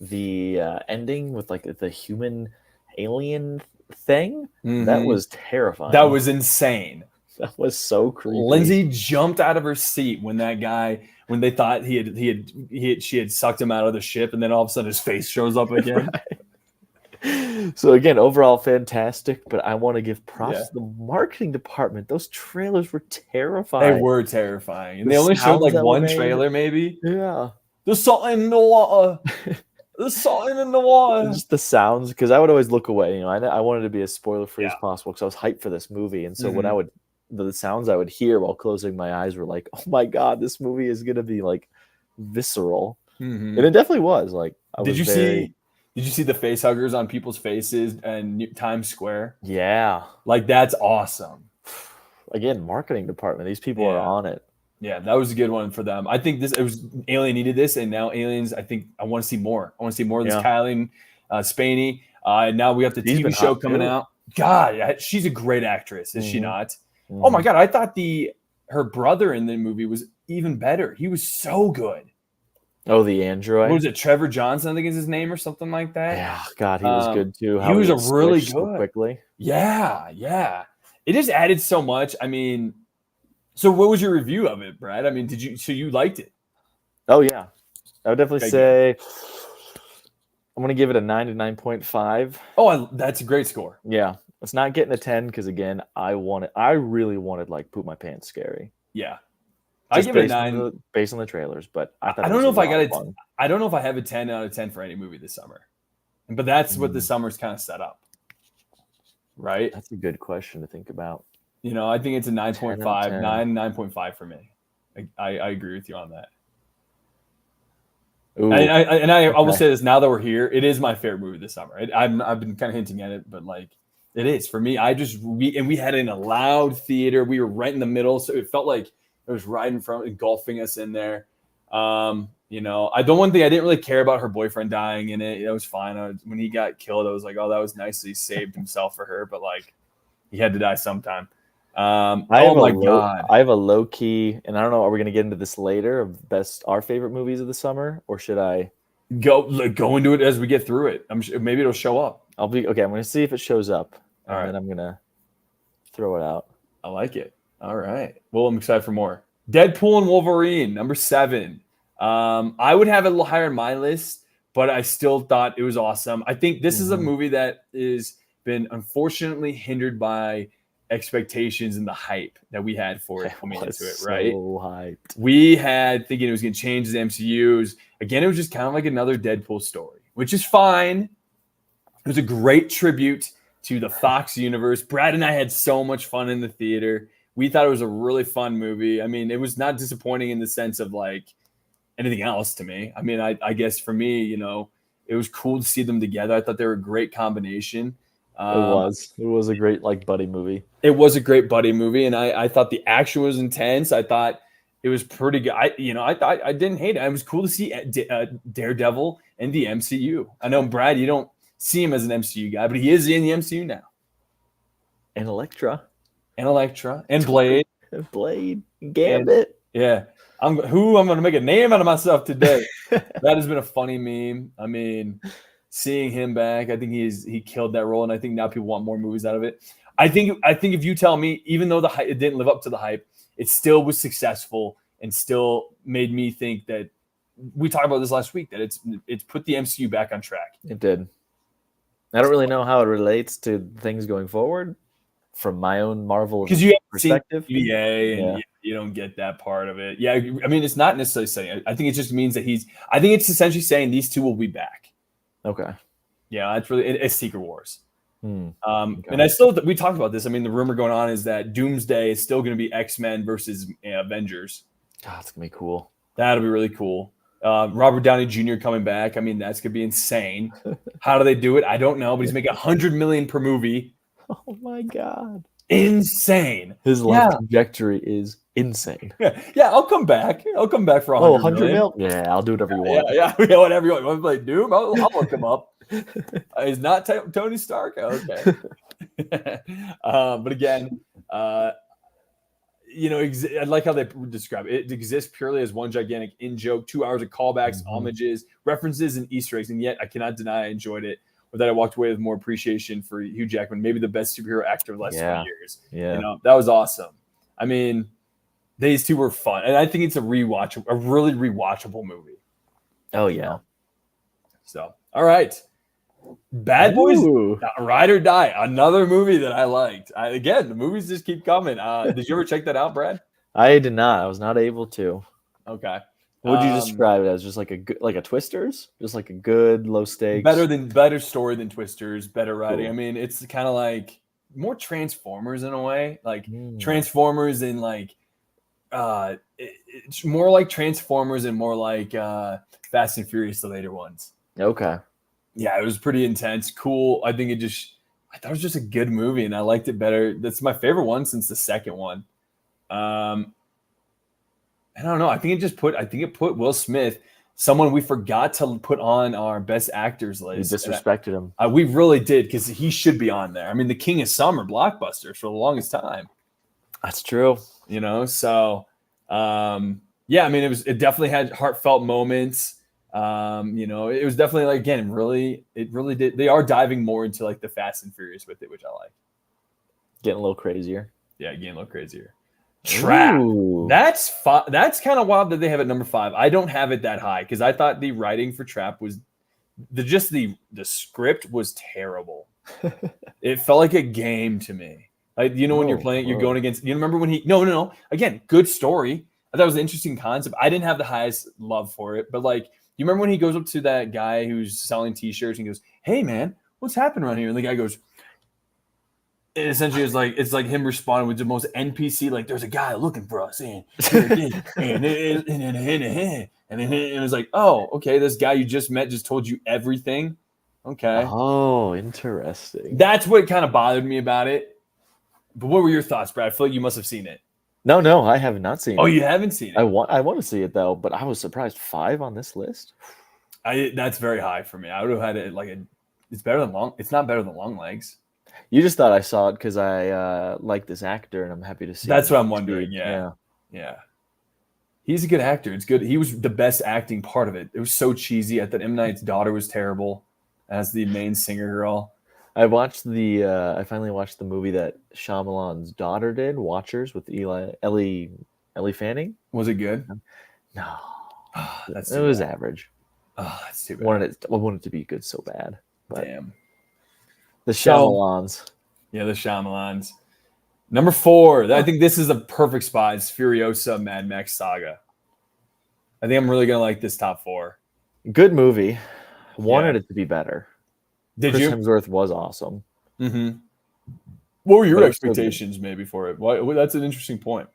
The ending with like the human alien thing, that was terrifying. That was insane. That was so creepy. Lindsay jumped out of her seat when they thought she had sucked him out of the ship, and then all of a sudden his face shows up again. Right. So again, overall fantastic, but I want to give props to the marketing department. Those trailers were terrifying. They were terrifying, and they only showed like one trailer, maybe. Yeah, there's something in the water. There's something in the water. Just the sounds, because I would always look away. I wanted to be as spoiler-free as possible because I was hyped for this movie. And so when the sounds I would hear while closing my eyes were like, oh my God, this movie is going to be like visceral. And it definitely was. Like, did you see the face huggers on people's faces and Times Square? Yeah. Like, that's awesome. Again, marketing department. These people are on it. Yeah, that was a good one for them. I think Alien needed this, and now Aliens, I want to see more. I want to see more of this Kylie Spaney. Now we have the TV show coming out. God, she's a great actress, is she not? Oh my God, I thought her brother in the movie was even better. He was so good. Oh, the android. What was it? Trevor Johnson, I think is his name, or something like that. Yeah, God, he was good too. He was a really good. So quickly. Yeah. It just added so much. I mean, so what was your review of it, Brad? I mean, you liked it? Oh yeah, I would definitely say I'm going to give it a 9 to 9.5. Oh, that's a great score. Yeah. It's not getting a 10 because, again, I really wanted like poop my pants scary. Yeah. I give it a 9 based on the trailers, but I don't know if I got it. I don't know if I have a 10 out of 10 for any movie this summer. But that's what the summer's kind of set up. Right? That's a good question to think about. I think it's a 9.5, 9.5 for me. I agree with you on that. Ooh, I will say this now that we're here. It is my favorite movie this summer. I've been kind of hinting at it, but like it is for me. We had it in a loud theater. We were right in the middle, so it felt like it was right in front, engulfing us in there. The one thing I didn't really care about her boyfriend dying in it. That was fine. When he got killed, I was like, oh, that was nice. He saved himself for her, but like he had to die sometime. God! I have a low key, and I don't know. Are we going to get into this later of our favorite movies of the summer, or should I go into it as we get through it? I'm sure maybe it'll show up. I'm going to see if it shows up, and then I'm going to throw it out. I like it. All right. Well, I'm excited for more. Deadpool and Wolverine, number 7. I would have it a little higher in my list, but I still thought it was awesome. I think this is a movie that is been unfortunately hindered by expectations and the hype that we had for it coming into it, right? So hyped. We had thinking it was going to change the MCUs. Again, it was just kind of like another Deadpool story, which is fine. It was a great tribute to the Fox universe. Brad and I had so much fun in the theater. We thought it was a really fun movie. I mean, it was not disappointing in the sense of like anything else to me. I mean, I guess for me, it was cool to see them together. I thought they were a great combination. It was a great like buddy movie. It was a great buddy movie, and I thought the action was intense. I thought it was pretty good. I thought I didn't hate it. It was cool to see Daredevil in the MCU. I know, Brad, you don't see him as an MCU guy, but he is in the MCU now. And Elektra, and Blade, Gambit. I'm going to make a name out of myself today. That has been a funny meme. I mean, seeing him back, I think he killed that role, and I think now people want more movies out of it. I think if you tell me, even though it didn't live up to the hype, it still was successful and still made me think that we talked about this last week, that it's put the MCU back on track. It did. I don't really know how it relates to things going forward from my own Marvel perspective. And you don't get that part of it. Yeah, I mean, it's not necessarily saying. I think it just means that I think it's essentially saying these two will be back. Okay. Yeah, that's really it's Secret Wars. Okay. And we talked about this. I mean, the rumor going on is that Doomsday is still going to be X-Men versus Avengers. God, it's gonna be cool. That'll be really cool. Robert Downey Jr. coming back. I mean, that's gonna be insane. How do they do it? I don't know, but he's making $100 million per movie. Oh my God. Insane. His life trajectory is insane. Yeah, I'll come back. I'll come back for $100 million. Yeah, I'll do whatever you want. Yeah, whatever you want. You want to play Doom? I'll look him up. He's not Tony Stark? Okay. But again, I like how they describe it. It exists purely as one gigantic in-joke, 2 hours of callbacks, homages, references, and Easter eggs. And yet I cannot deny I enjoyed it. Or that I walked away with more appreciation for Hugh Jackman, maybe the best superhero actor of the last 20 years. Yeah. That was awesome. I mean, these two were fun. And I think it's a really rewatchable movie. Oh, yeah. So, all right. Bad Boys, Ride or Die, another movie that I liked. Again, the movies just keep coming. Did you ever check that out, Brad? I did not. I was not able to. Okay. What would you describe it as? Just like a Twisters? Just like a good low stakes? Better story than Twisters, better writing. Cool. I mean, it's kind of like more Transformers in a way. Like Transformers and like it's more like Transformers and more like Fast and Furious, the later ones. Okay. Yeah, it was pretty intense. Cool. I thought it was just a good movie and I liked it better. That's my favorite one since the second one. I don't know. I think it put Will Smith, someone we forgot to put on our best actors list. We disrespected him. We really did because he should be on there. I mean, the King of Summer blockbusters for the longest time. That's true. So yeah, I mean, it definitely had heartfelt moments. It was definitely like, again, it really did. They are diving more into like the Fast and Furious with it, which I like. Getting a little crazier. Yeah, getting a little crazier. Trap. Ooh. That's kind of wild that they have it number 5. I don't have it that high because I thought the writing for Trap was the script was terrible. It felt like a game to me. Like when you're playing, you're going against. You remember when no. Again, good story. I thought it was an interesting concept. I didn't have the highest love for it, but like you remember when he goes up to that guy who's selling T-shirts and he goes, "Hey man, what's happening around here?" And the guy goes. It essentially is like it's like him responding with the most NPC, like there's a guy looking for us, and it was like, oh, okay, this guy you just met just told you everything. Okay. Oh, interesting. That's what kind of bothered me about it. But what were your thoughts, Brad? I feel like you must have seen it. No, I have not seen it. Oh, you haven't seen it? I want to see it though, but I was surprised 5 on this list. That's very high for me. I would have had it like it's better than long. It's not better than Long Legs. You just thought I saw it because I like this actor, and I'm happy to see. That's what I'm wondering. Yeah. He's a good actor. It's good. He was the best acting part of it. It was so cheesy. I thought M. Night's daughter was terrible as the main singer girl. I finally watched the movie that Shyamalan's daughter did, Watchers, with Ellie Fanning. Was it good? No, it was average. Oh, that's too bad. I wanted it to be good so bad. But damn. The Shyamalans. Yeah, the Shyamalans. Number 4. I think this is a perfect spot. It's Furiosa Mad Max Saga. I think I'm really going to like this top 4. Good movie. Wanted it to be better. Did you? Chris Hemsworth was awesome. Mm-hmm. What were your expectations maybe for it? Why, that's an interesting point.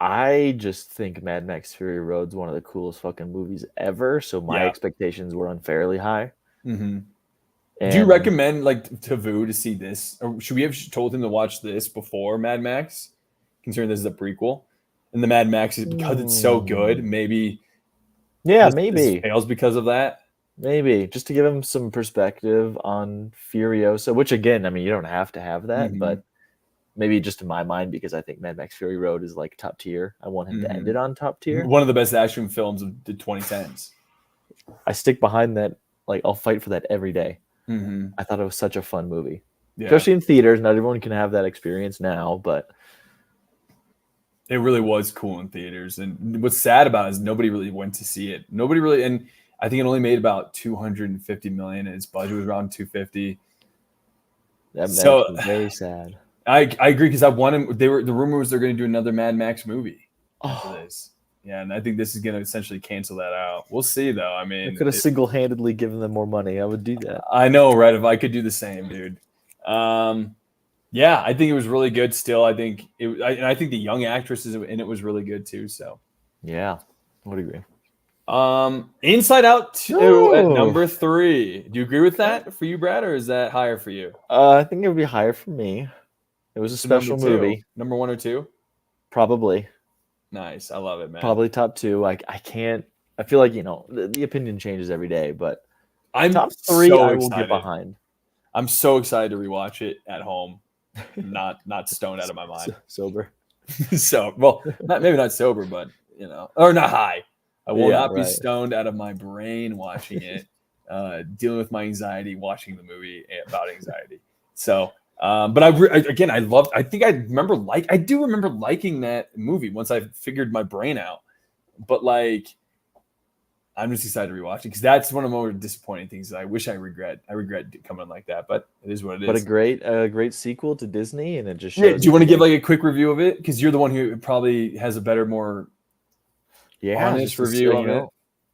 I just think Mad Max Fury Road's one of the coolest fucking movies ever. So my expectations were unfairly high. Mm-hmm. Do you recommend like to Vu to see this, or should we have told him to watch this before Mad Max, considering this is a prequel? And the Mad Max is because it's so good, maybe. Yeah, maybe this fails because of that. Maybe just to give him some perspective on Furiosa, which again, I mean, you don't have to have that, but maybe just in my mind because I think Mad Max Fury Road is like top tier. I want him to end it on top tier. One of the best action films of the 2010s. I stick behind that. Like I'll fight for that every day. Mm-hmm. I thought it was such a fun movie, especially in theaters. Not everyone can have that experience now, but it really was cool in theaters. And what's sad about it is nobody really went to see it. Nobody really, and I think it only made about $250 million, and its budget was around $250. So very sad. I agree because the rumor was they're going to do another Mad Max movie after this. Yeah, and I think this is going to essentially cancel that out. We'll see, though. I mean, I could have single-handedly given them more money. I would do that. I know, right? If I could do the same, dude. Yeah, I think it was really good. Still, I think and I think the young actresses in it was really good too. So, yeah, I would agree. Inside Out 2 at No. number 3. Do you agree with that for you, Brad, or is that higher for you? I think it would be higher for me. It was a So number special 2, movie. number 1 or 2? Probably. Nice, I love it, man. Probably top 2. I can't. I feel like the opinion changes every day, but I'm top 3 so I will excited. get behind. I'm so excited to rewatch it at home, not stoned out of my mind. Sober. So, well, maybe not sober, but or not high. I will not be right. stoned out of my brain watching it, dealing with my anxiety, watching the movie about anxiety. So, but I do remember liking that movie once I figured my brain out. But like, I'm just excited to rewatch it because that's one of the more disappointing things that I wish I regret. I regret coming like that, but it is what it is. But a great sequel to Disney, and it just shows. Yeah, do you want to give like a quick review of it? Because you're the one who probably has a better, more honest review of it.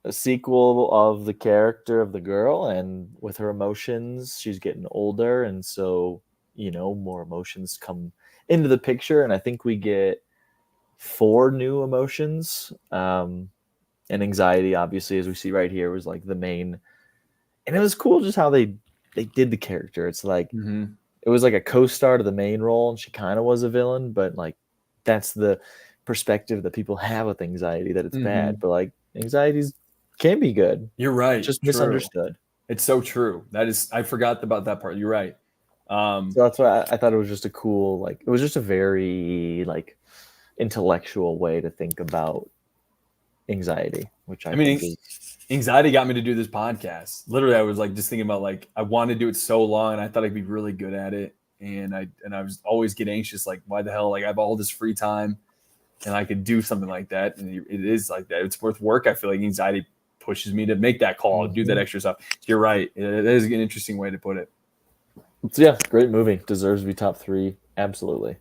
A sequel of the character of the girl, and with her emotions, she's getting older, and so more emotions come into the picture, and I think we get 4 new emotions. And anxiety, obviously, as we see right here, was like the main, and it was cool just how they did the character. It's like it was like a co-star to the main role, and she kind of was a villain, but like that's the perspective that people have with anxiety, that it's bad, but like anxieties can be good. You're right. It's just misunderstood. It's so true. I forgot about that part. You're right. So that's why I thought it was just a cool, like it was just a very like intellectual way to think about anxiety, which I mean, anxiety got me to do this podcast. Literally, I was like just thinking about like I wanted to do it so long, and I thought I'd be really good at it, and I was always get anxious, like why the hell? Like I have all this free time, and I could do something like that, and it is like that. It's worth work. I feel like anxiety pushes me to make that call, do that extra stuff. You're right. It is an interesting way to put it. So yeah, great movie. Deserves to be top 3. Absolutely.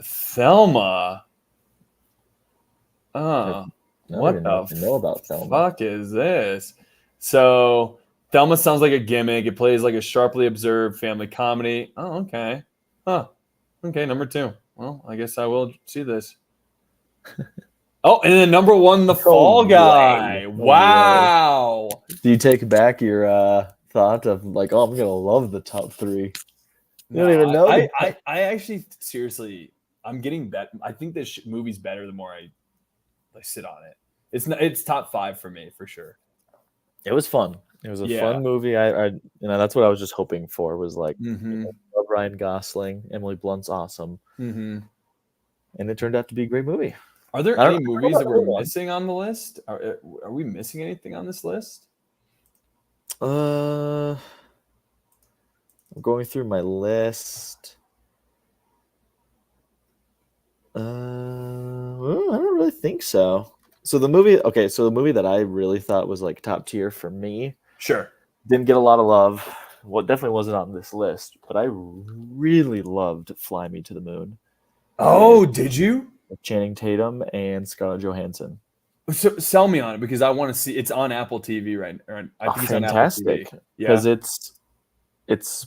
Thelma. What the fuck is this? So Thelma sounds like a gimmick. It plays like a sharply observed family comedy. Oh, okay. Huh. Okay, number 2. Well, I guess I will see this. Oh, and then number 1, The Fall Guy. Wow. Do you take back your thought of like, oh, I'm gonna love the top 3? You don't even know. I actually seriously, I'm getting better. I think this movie's better the more I sit on it. It's top 5 for me for sure. It was fun. It was a fun movie. I that's what I was just hoping for, was like love Ryan Gosling, Emily Blunt's awesome, and it turned out to be a great movie. Are there any movies that we're missing on the list? Are we missing anything on this list? I'm going through my list. I don't really think so. So the movie that I really thought was like top tier for me, sure, didn't get a lot of love. Well, definitely wasn't on this list, but I really loved Fly Me to the Moon. Oh, did you? With Channing Tatum and Scarlett Johansson. So sell me on it, because I want to see. It's on Apple TV, right? I think it's fantastic. On Apple TV. Because it's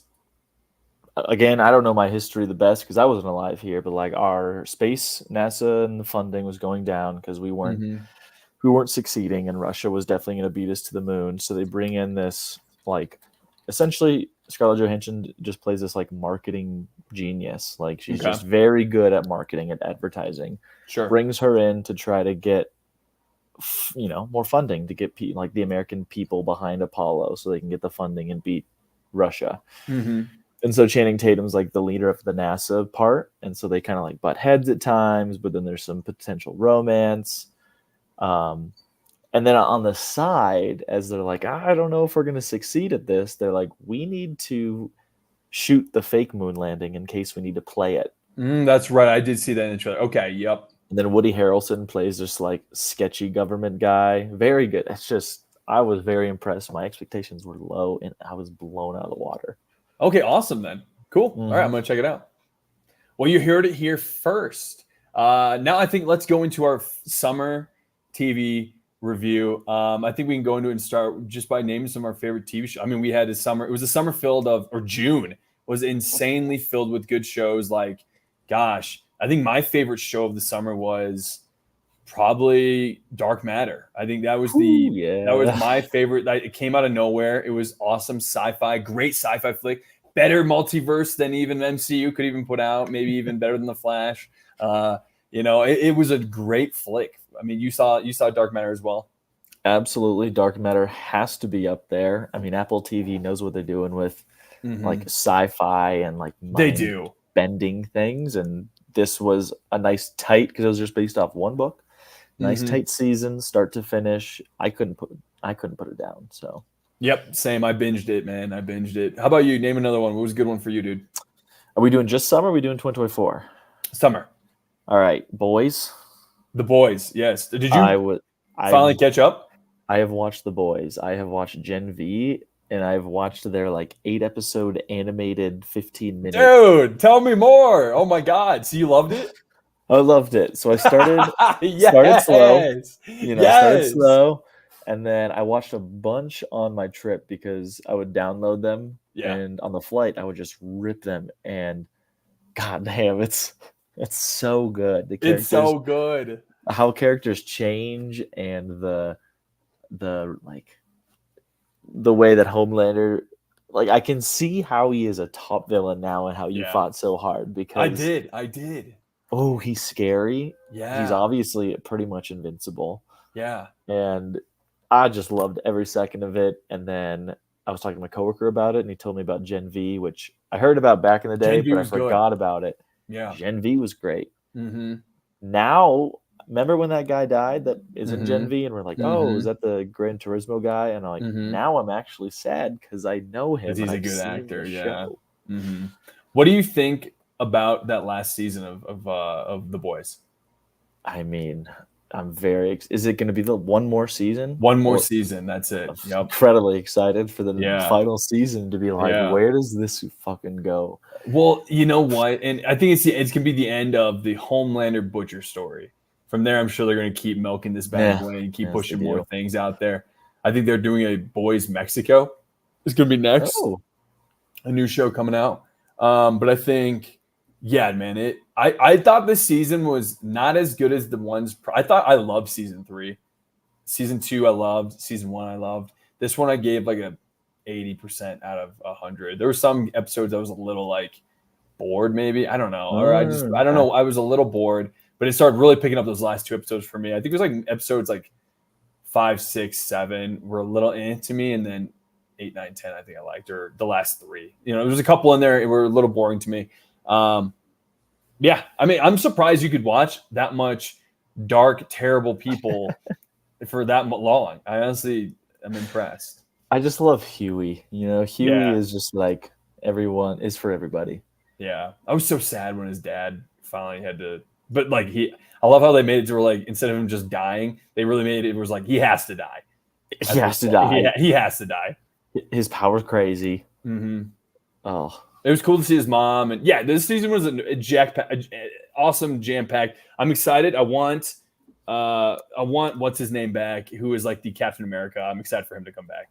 again, I don't know my history the best because I wasn't alive here, but like our space, NASA, and the funding was going down because we weren't succeeding, and Russia was definitely going to beat us to the moon. So they bring in this, like, essentially Scarlett Johansson just plays this like marketing genius. Like she's just very good at marketing and advertising. Sure. Brings her in to try to get more funding to get like the American people behind Apollo so they can get the funding and beat Russia. And so Channing Tatum's like the leader of the NASA part, and so they kind of like butt heads at times, but then there's some potential romance. And then on the side, as they're like, I don't know if we're going to succeed at this, they're like, we need to shoot the fake moon landing in case we need to play it. That's right. I did see that in the trailer. Okay, yep. And then Woody Harrelson plays this like sketchy government guy. Very good. It's just, I was very impressed. My expectations were low, and I was blown out of the water. Okay, awesome then. Cool. All right, I'm going to check it out. Well, you heard it here first. Now I think let's go into our summer TV review. I think we can go into it and start just by naming some of our favorite TV shows. I mean, we had a summer. It was a summer filled of, or June was insanely filled with good shows. Like, gosh, I think my favorite show of the summer was probably Dark Matter. I think that was that was my favorite. It came out of nowhere. It was awesome sci-fi, great sci-fi flick, better multiverse than even MCU could even put out, maybe even better than The Flash. It was a great flick. I mean, you saw Dark Matter as well. Absolutely. Dark Matter has to be up there. I mean, Apple TV knows what they're doing with like sci-fi and like they do bending things. And this was a nice tight, because it was just based off one book. Nice tight season, start to finish. I couldn't put it down. So yep, same. I binged it, man. I binged it. How about you? Name another one. What was a good one for you, dude? Are we doing just summer? Or are we doing 2024? Summer. All right, Boys. The Boys, yes. Did you finally catch up? I have watched The Boys. I have watched Gen V, and I've watched their like 8-episode animated 15-minute. Dude, tell me more. Oh my God. So you loved it? I loved it. So I started slow. Started slow. And then I watched a bunch on my trip because I would download them. Yeah. And on the flight, I would just rip them. And God damn, it's so good. It's so good. How characters change, and the way that Homelander, like, I can see how he is a top villain now and how you fought so hard, because I did. Oh, he's scary. Yeah. He's obviously pretty much invincible. Yeah. And I just loved every second of it. And then I was talking to my coworker about it, and he told me about Gen V, which I heard about back in the day, but I forgot about it. Yeah. Gen V was great. Mm-hmm. Now, remember when that guy died that is in Gen V, and we're like, oh, is that the Gran Turismo guy? And I'm like, now I'm actually sad because I know him. He's a good actor. Yeah. Mm-hmm. What do you think about that last season of The Boys? I mean, I'm very. Is it going to be the one more season? One more season. That's it. I'm incredibly excited for the final season to be like, where does this fucking go? Well, you know what? And I think it's going to be the end of the Homelander Butcher story. From there, I'm sure they're going to keep milking this bad boy and keep pushing more things out there. I think they're doing a Boys Mexico. It's going to be next. Oh. A new show coming out. But I think, yeah, man, I thought this season was not as good as the ones. I loved season 3. Season 2, I loved. Season 1, I loved. This one, I gave like a 80% out of 100. There were some episodes I was a little like bored, maybe. I don't know. Or I don't know. I was a little bored, but it started really picking up those last 2 episodes for me. I think it was like episodes like 5, 6, 7 were a little into me, and then 8, 9, 10, I think I liked, or the last 3. There was a couple in there. It were a little boring to me. Yeah, I mean, I'm surprised you could watch that much dark, terrible people for that long. I honestly am impressed. I just love Huey. Huey is just like, everyone is for everybody. Yeah, I was so sad when his dad finally had to. But like I love how they made it to where, like, instead of him just dying, they really made it. It was like he has to die. He has to die. He has to die. His power's crazy. Mm-hmm. Oh, it was cool to see his mom, and yeah, this season was awesome, jam-packed. I'm excited. I want what's his name back, who is like the Captain America. I'm excited for him to come back.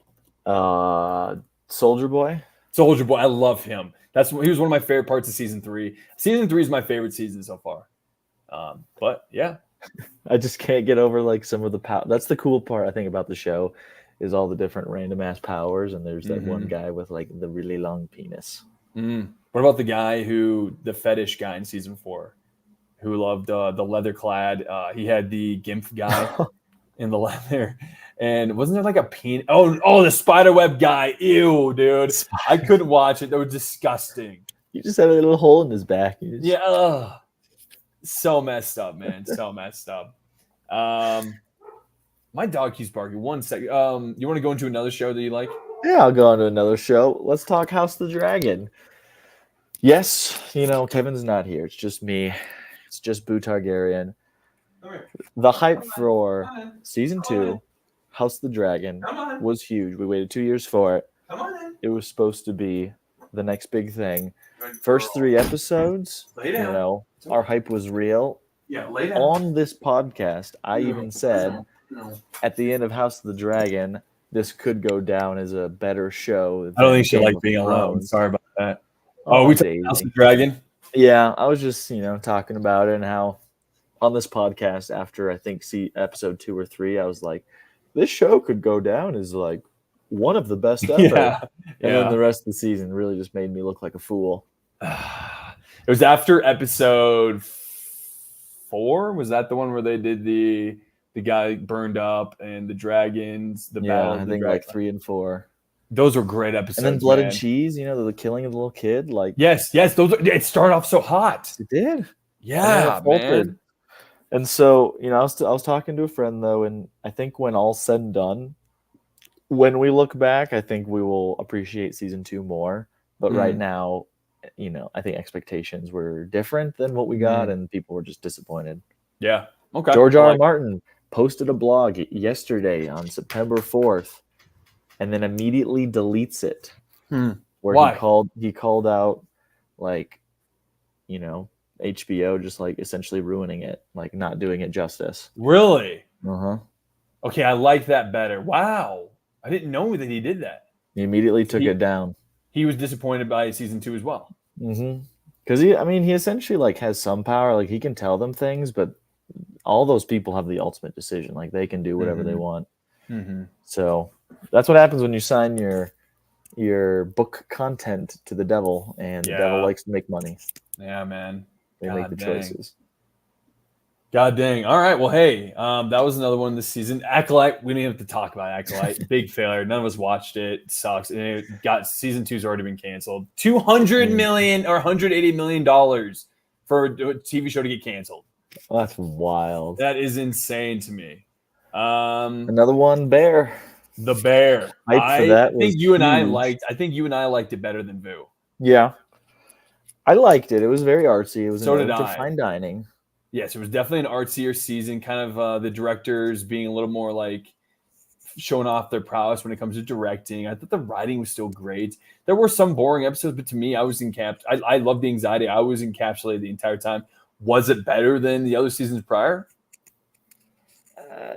Soldier Boy. Soldier Boy, I love him. He was one of my favorite parts of season 3. Season 3 is my favorite season so far. But yeah, I just can't get over like some of the power. That's the cool part I think about the show, is all the different random ass powers, and there's that one guy with like the really long penis. What about the guy the fetish guy in season 4, who loved the leather clad? He had the gimp guy in the leather, and wasn't there like a penis? Oh, the spiderweb guy. Ew, dude, I couldn't watch it. That was disgusting. He just had a little hole in his back. Yeah, so messed up, man. So messed up. My dog keeps barking. 1 second. You want to go into another show that you like? Yeah, I'll go on to another show. Let's talk House of the Dragon. Yes, Kevin's not here. It's just me. It's just Boo Targaryen. The hype for season 2, House of the Dragon, was huge. We waited 2 years for it. It was supposed to be the next big thing. First 3 episodes, our hype was real. Yeah, lay down. On this podcast, I even said at the end of House of the Dragon, this could go down as a better show. I don't think she liked being alone. Sorry about that. Oh, we talking House of Dragon? Yeah, I was just, talking about it and how on this podcast after I think episode 2 or 3, I was like, this show could go down as like one of the best ever. Yeah. And then the rest of the season really just made me look like a fool. It was after episode 4. Was that the one where they did the guy burned up and the dragons, the battle? I think like 3 and 4. Those were great episodes. And then Blood and Cheese, the killing of the little kid. Like yes, those. It started off so hot. It did. Yeah, man. And so, I was talking to a friend though, and I think when all's said and done, when we look back, I think we will appreciate season 2 more. But right now, I think expectations were different than what we got, and people were just disappointed. Yeah. Okay. George R. R. Martin posted a blog yesterday on September 4th, and then immediately deletes it. Where Why? he called out, like, HBO just like essentially ruining it, like not doing it justice. Really? Uh-huh. Okay, I like that better. Wow. I didn't know that he did that. He immediately took it down. He was disappointed by season 2 as well. Because he essentially like has some power. Like he can tell them things, but all those people have the ultimate decision. Like they can do whatever they want. So that's what happens when you sign your book content to the devil, and the devil likes to make money. Yeah, man. They make the choices. God dang. All right. Well, hey, that was another one this season. Acolyte. We didn't have to talk about Acolyte. Big failure. None of us watched it. It sucks. And season 2's already been canceled. $200 million or $180 million for a TV show to get canceled. Oh, that's wild. That is insane to me. Another one, Bear. The Bear. I think you and I liked it better than Vu. Yeah. I liked it. It was very artsy. It was so did fine dining. Yes, it was definitely an artsier season. Kind of the directors being a little more like showing off their prowess when it comes to directing. I thought the writing was still great. There were some boring episodes, but to me, I was I loved the anxiety. I was encapsulated the entire time. Was it better than the other seasons prior?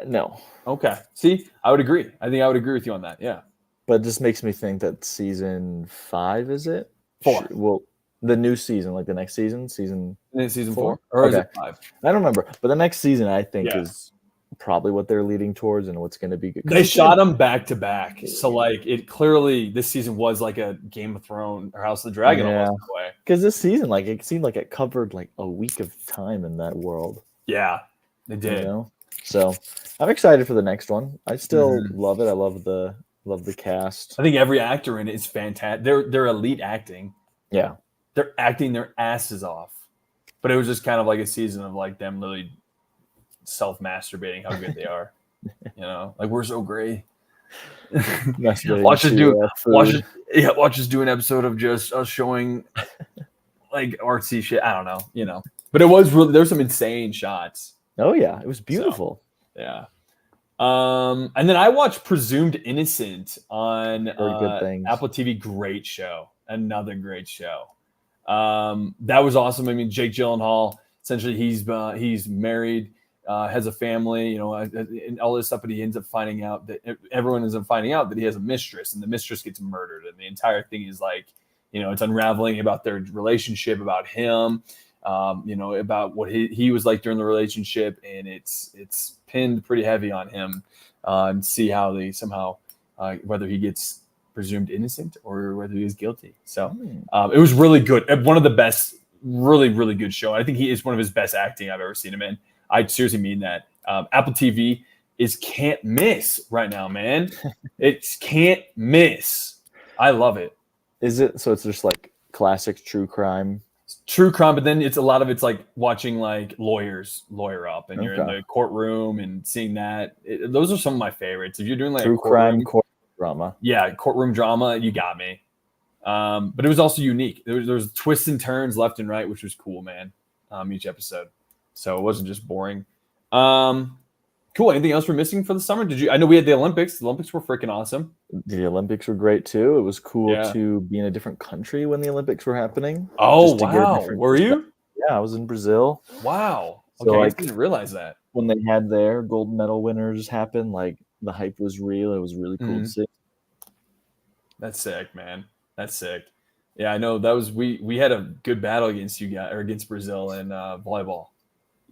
No. Okay. See, I would agree. I think I would agree with you on that. Yeah. But it just makes me think that season 5, is it? 4. Well, the new season, like the next season, season 4, or is it 5? I don't remember. But the next season, I think, is probably what they're leading towards and what's going to be good. They shot them back to back, so like it clearly this season was like a Game of Thrones or House of the Dragon almost in a way. Because this season, like it seemed like it covered like a week of time in that world. Yeah, it did. So I'm excited for the next one. I still love it. I love the cast. I think every actor in it is fantastic. They're elite acting. Yeah. They're acting their asses off. But it was just kind of like a season of like them literally self-masturbating how good they are. Like we're so great. Watch us do an episode of just us showing like artsy shit. I don't know, But it was really, there's some insane shots. Oh yeah, it was beautiful. So, yeah. And then I watched Presumed Innocent on Apple TV. Great show. Another great show. That was awesome. I mean, Jake Gyllenhaal, essentially he's married, has a family, and all this stuff, but he ends up finding out that everyone ends up finding out that he has a mistress, and the mistress gets murdered. And the entire thing is like, it's unraveling about their relationship, about him, about what he was like during the relationship. And it's pinned pretty heavy on him, and see how they somehow, whether he gets presumed innocent or whether he is guilty. So it was really good. One of the best, really, really good show. I think he is one of his best acting I've ever seen him in. I seriously mean that. Apple TV is can't miss right now, man. It's can't miss. I love it. Is it? So it's just like classic true crime. True crime, but then it's a lot of it's like watching like lawyers lawyer up, and you're in the courtroom and seeing that. Those are some of my favorites. If you're doing like true crime, court drama. Yeah, courtroom drama, you got me. But it was also unique. There was twists and turns left and right, which was cool, man. Each episode. So it wasn't just boring. Cool. Anything else we're missing for the summer? I know we had the Olympics. The Olympics were freaking awesome. The Olympics were great too. It was cool to be in a different country when the Olympics were happening. Oh, wow. Were you? Yeah, I was in Brazil. Wow. So okay, I didn't realize that. When they had their gold medal winners happen, like the hype was real. It was really cool to see. That's sick, man. That's sick. Yeah, I know that was we had a good battle against you guys or against Brazil in volleyball.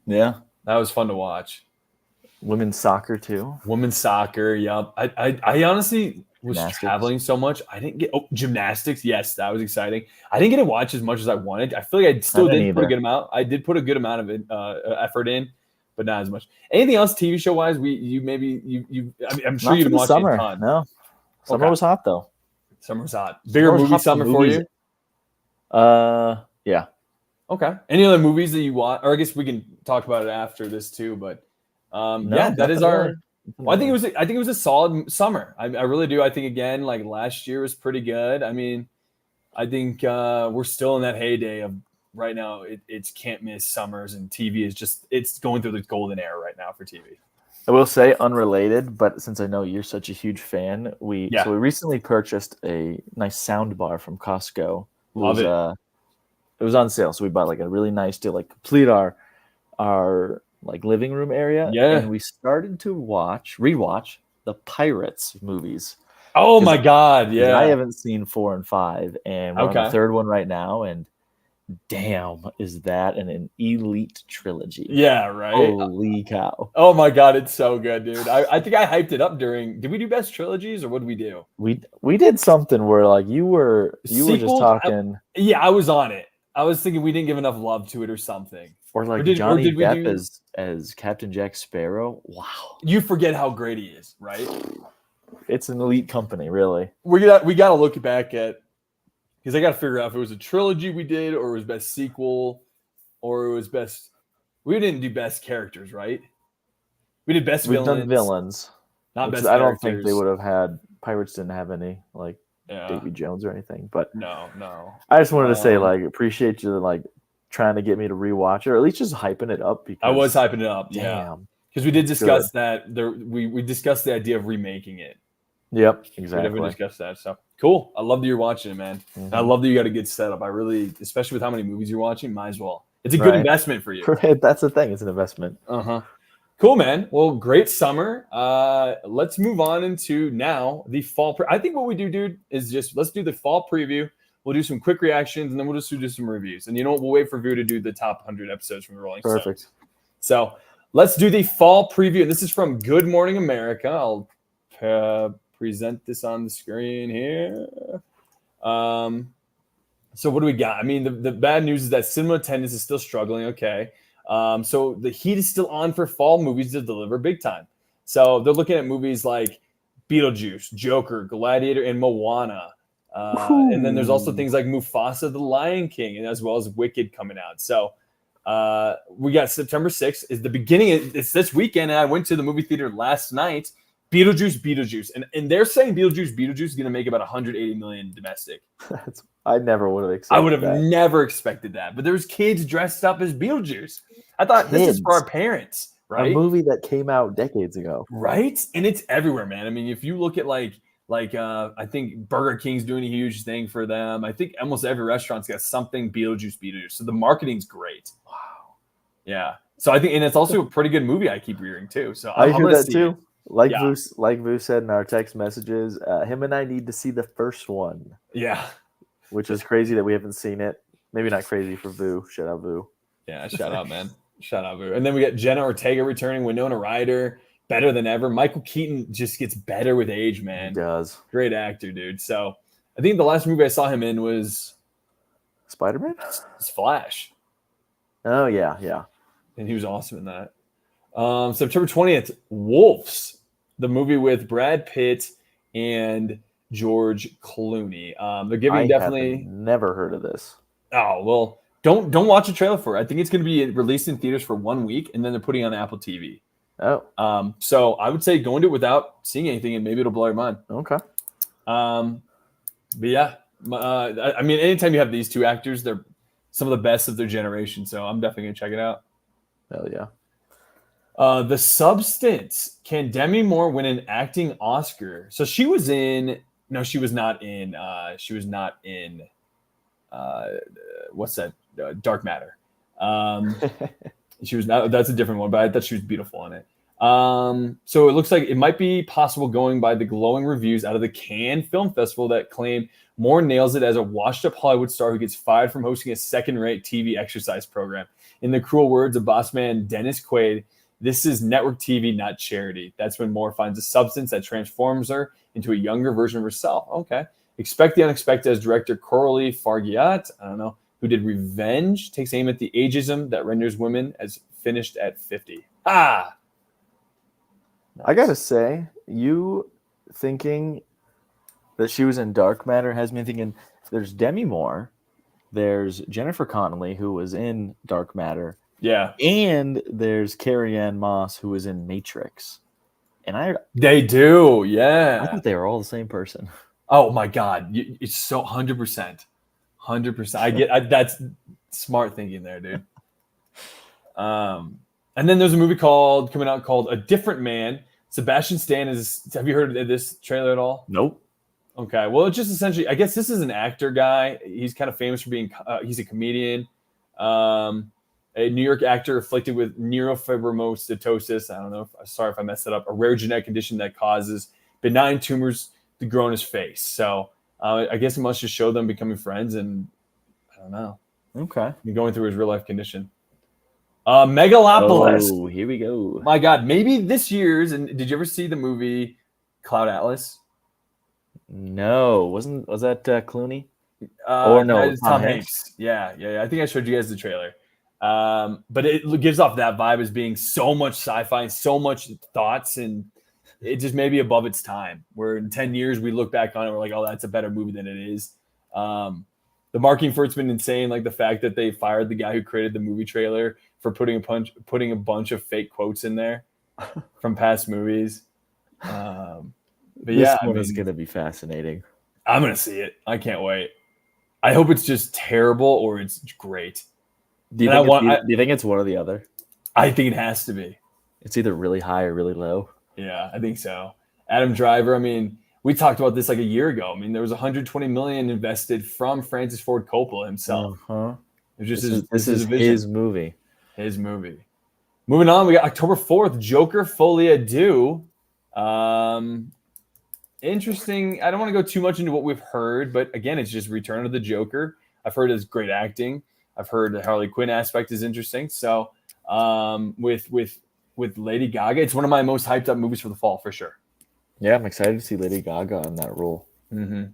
Yeah, that was fun to watch. Women's soccer too. Women's soccer, yep. I honestly was Gymnastics. traveling so much. I didn't get gymnastics. Yes, that was exciting. I didn't get to watch as much as I wanted. I feel like I still did put a good amount. I did put a good amount of effort in, but not as much. Anything else TV show wise? I'm sure you've been watching summer. A ton. No, summer was hot though. Summer was hot. Bigger movie summer for you? Yeah. Okay. Any other movies that you watch? Or I guess we can talk about it after this too. But that is our. Well, I think it was a solid summer. I really do. I think again, like last year was pretty good. I mean, I think we're still in that heyday of right now. It's can't miss summers, and TV is it's going through the golden era right now for TV. I will say unrelated, but since I know you're such a huge fan, we recently purchased a nice sound bar from Costco. Love it. It was on sale, so we bought like a really nice deal, like complete our like living room area. Yeah. And we started to rewatch the Pirates movies. Oh my God. Yeah. I haven't seen 4 and 5, and we're on the third one right now. And damn, is that an elite trilogy? Yeah, right. Holy cow. Oh my God. It's so good, dude. I think I hyped it up did we do best trilogies or what did we do? We did something where like you were just talking. I was on it. I was thinking we didn't give enough love to it or something. Or like Johnny Depp as Captain Jack Sparrow. Wow. You forget how great he is, right? It's an elite company, really. We got to look back at, because I got to figure out if it was a trilogy we did or it was best sequel or it was best. We didn't do best characters, right? We did best villains. We've done villains. Not best I characters. don't think they would have had. Pirates didn't have any like Davy Jones or anything. But no. I just wanted to say like appreciate you like trying to get me to rewatch it, or at least just hyping it up. Because I was hyping it up, because we did discuss that. We discussed the idea of remaking it. Yep, exactly. We discussed that. So cool. I love that you're watching it, man. Mm-hmm. And I love that you got a good setup. I really, especially with how many movies you're watching, might as well. It's a good investment for you. That's the thing. It's an investment. Cool, man. Well, great summer. Let's move on into now the fall. I think what we do, dude, is let's do the fall preview. We'll do some quick reactions, and then we'll just do some reviews. And you know what? We'll wait for Vu to do the top 100 episodes from the Rolling Stones. Perfect. So let's do the fall preview. This is from Good Morning America. I'll present this on the screen here. So what do we got? I mean, the bad news is that cinema attendance is still struggling. Okay. So the heat is still on for fall movies to deliver big time. So they're looking at movies like Beetlejuice, Joker, Gladiator, and Moana. And then there's also things like Mufasa, The Lion King, and as well as Wicked coming out. So we got September 6th is the beginning. It's this weekend, and I went to the movie theater last night. Beetlejuice. And they're saying Beetlejuice is going to make about 180 million domestic. I never would have expected I would have never expected that. But there's kids dressed up as Beetlejuice. I thought this is for our parents, right? A movie that came out decades ago. Right? And it's everywhere, man. I mean, if you look at like I think Burger King's doing a huge thing for them. I think almost every restaurant's got something Beetlejuice. So the marketing's great. Wow. Yeah. So I think, and it's also a pretty good movie I keep hearing too. So I hear that too. Like Vu said in our text messages, him and I need to see the first one. Yeah. Which is crazy that we haven't seen it. Maybe not crazy for Vu. Shout out Vu. Yeah, shout out, man. Shout out, Vu. And then we got Jenna Ortega returning, Winona Ryder, better than ever. Michael Keaton just gets better with age, man. He does. Great actor, dude. So I think the last movie I saw him in was Spider-Man? It's Flash. Oh, yeah. And he was awesome in that. September 20th, Wolves, the movie with Brad Pitt and George Clooney. They're giving never heard of this. Oh, well, don't watch a trailer for it. I think it's going to be released in theaters for 1 week, and then they're putting it on Apple TV. Oh. So I would say go into it without seeing anything, and maybe it'll blow your mind. Okay. But yeah, I mean, anytime you have these two actors, they're some of the best of their generation. So I'm definitely going to check it out. Hell yeah. The Substance. Can Demi Moore win an acting Oscar? So she was in. No, she was not in. She was not in. What's that? Dark Matter. She was not. That's a different one, but I thought she was beautiful in it. So it looks like it might be possible going by the glowing reviews out of the Cannes Film Festival that claim Moore nails it as a washed-up Hollywood star who gets fired from hosting a second-rate TV exercise program. In the cruel words of boss man Dennis Quaid, this is network TV, not charity. That's when Moore finds a substance that transforms her into a younger version of herself. Okay. Expect the unexpected as director Coralie Fargiat, I don't know, who did Revenge, takes aim at the ageism that renders women as finished at 50. Ah! Nice. I gotta say, you thinking that she was in Dark Matter has me thinking there's Demi Moore, there's Jennifer Connelly, who was in Dark Matter. Yeah. And there's Carrie-Anne Moss, who was in Matrix. And they do, yeah. I thought they were all the same person. Oh my God. It's so 100%. 100%. That's smart thinking there, dude. And then there's a movie coming out called A Different Man. Sebastian Stan have you heard of this trailer at all? Nope. Okay. Well, it's just essentially, I guess this is an actor guy. He's kind of famous for being, he's a comedian. A New York actor afflicted with neurofibromatosis. I don't know. Sorry if I messed that up. A rare genetic condition that causes benign tumors to grow in his face. So I guess he must just show them becoming friends, and I don't know. Okay. Going through his real life condition. Megalopolis. Oh, here we go. My God, maybe this year's. And did you ever see the movie Cloud Atlas? No, was that Clooney? Or no, Tom Hanks. Yeah. I think I showed you guys the trailer. But it gives off that vibe as being so much sci-fi and so much thoughts, and it just may be above its time. Where in 10 years we look back on it, we're like, oh, that's a better movie than it is. The marketing for it's been insane. Like the fact that they fired the guy who created the movie trailer for putting a bunch of fake quotes in there from past movies. But this one is going to be fascinating. I'm going to see it. I can't wait. I hope it's just terrible or it's great. Do you think it's one or the other? I think it has to be. It's either really high or really low. Yeah, I think so. Adam Driver, I mean, we talked about this like a year ago. I mean, there was $120 million invested from Francis Ford Coppola himself. Uh-huh. This is his movie. His movie. Moving on, we got October 4th, Joker Folie Adieu. Interesting. I don't want to go too much into what we've heard, but again, it's just Return of the Joker. I've heard it's great acting. I've heard the Harley Quinn aspect is interesting. So with Lady Gaga, it's one of my most hyped up movies for the fall for sure. Yeah, I'm excited to see Lady Gaga in that role. Mm-hmm.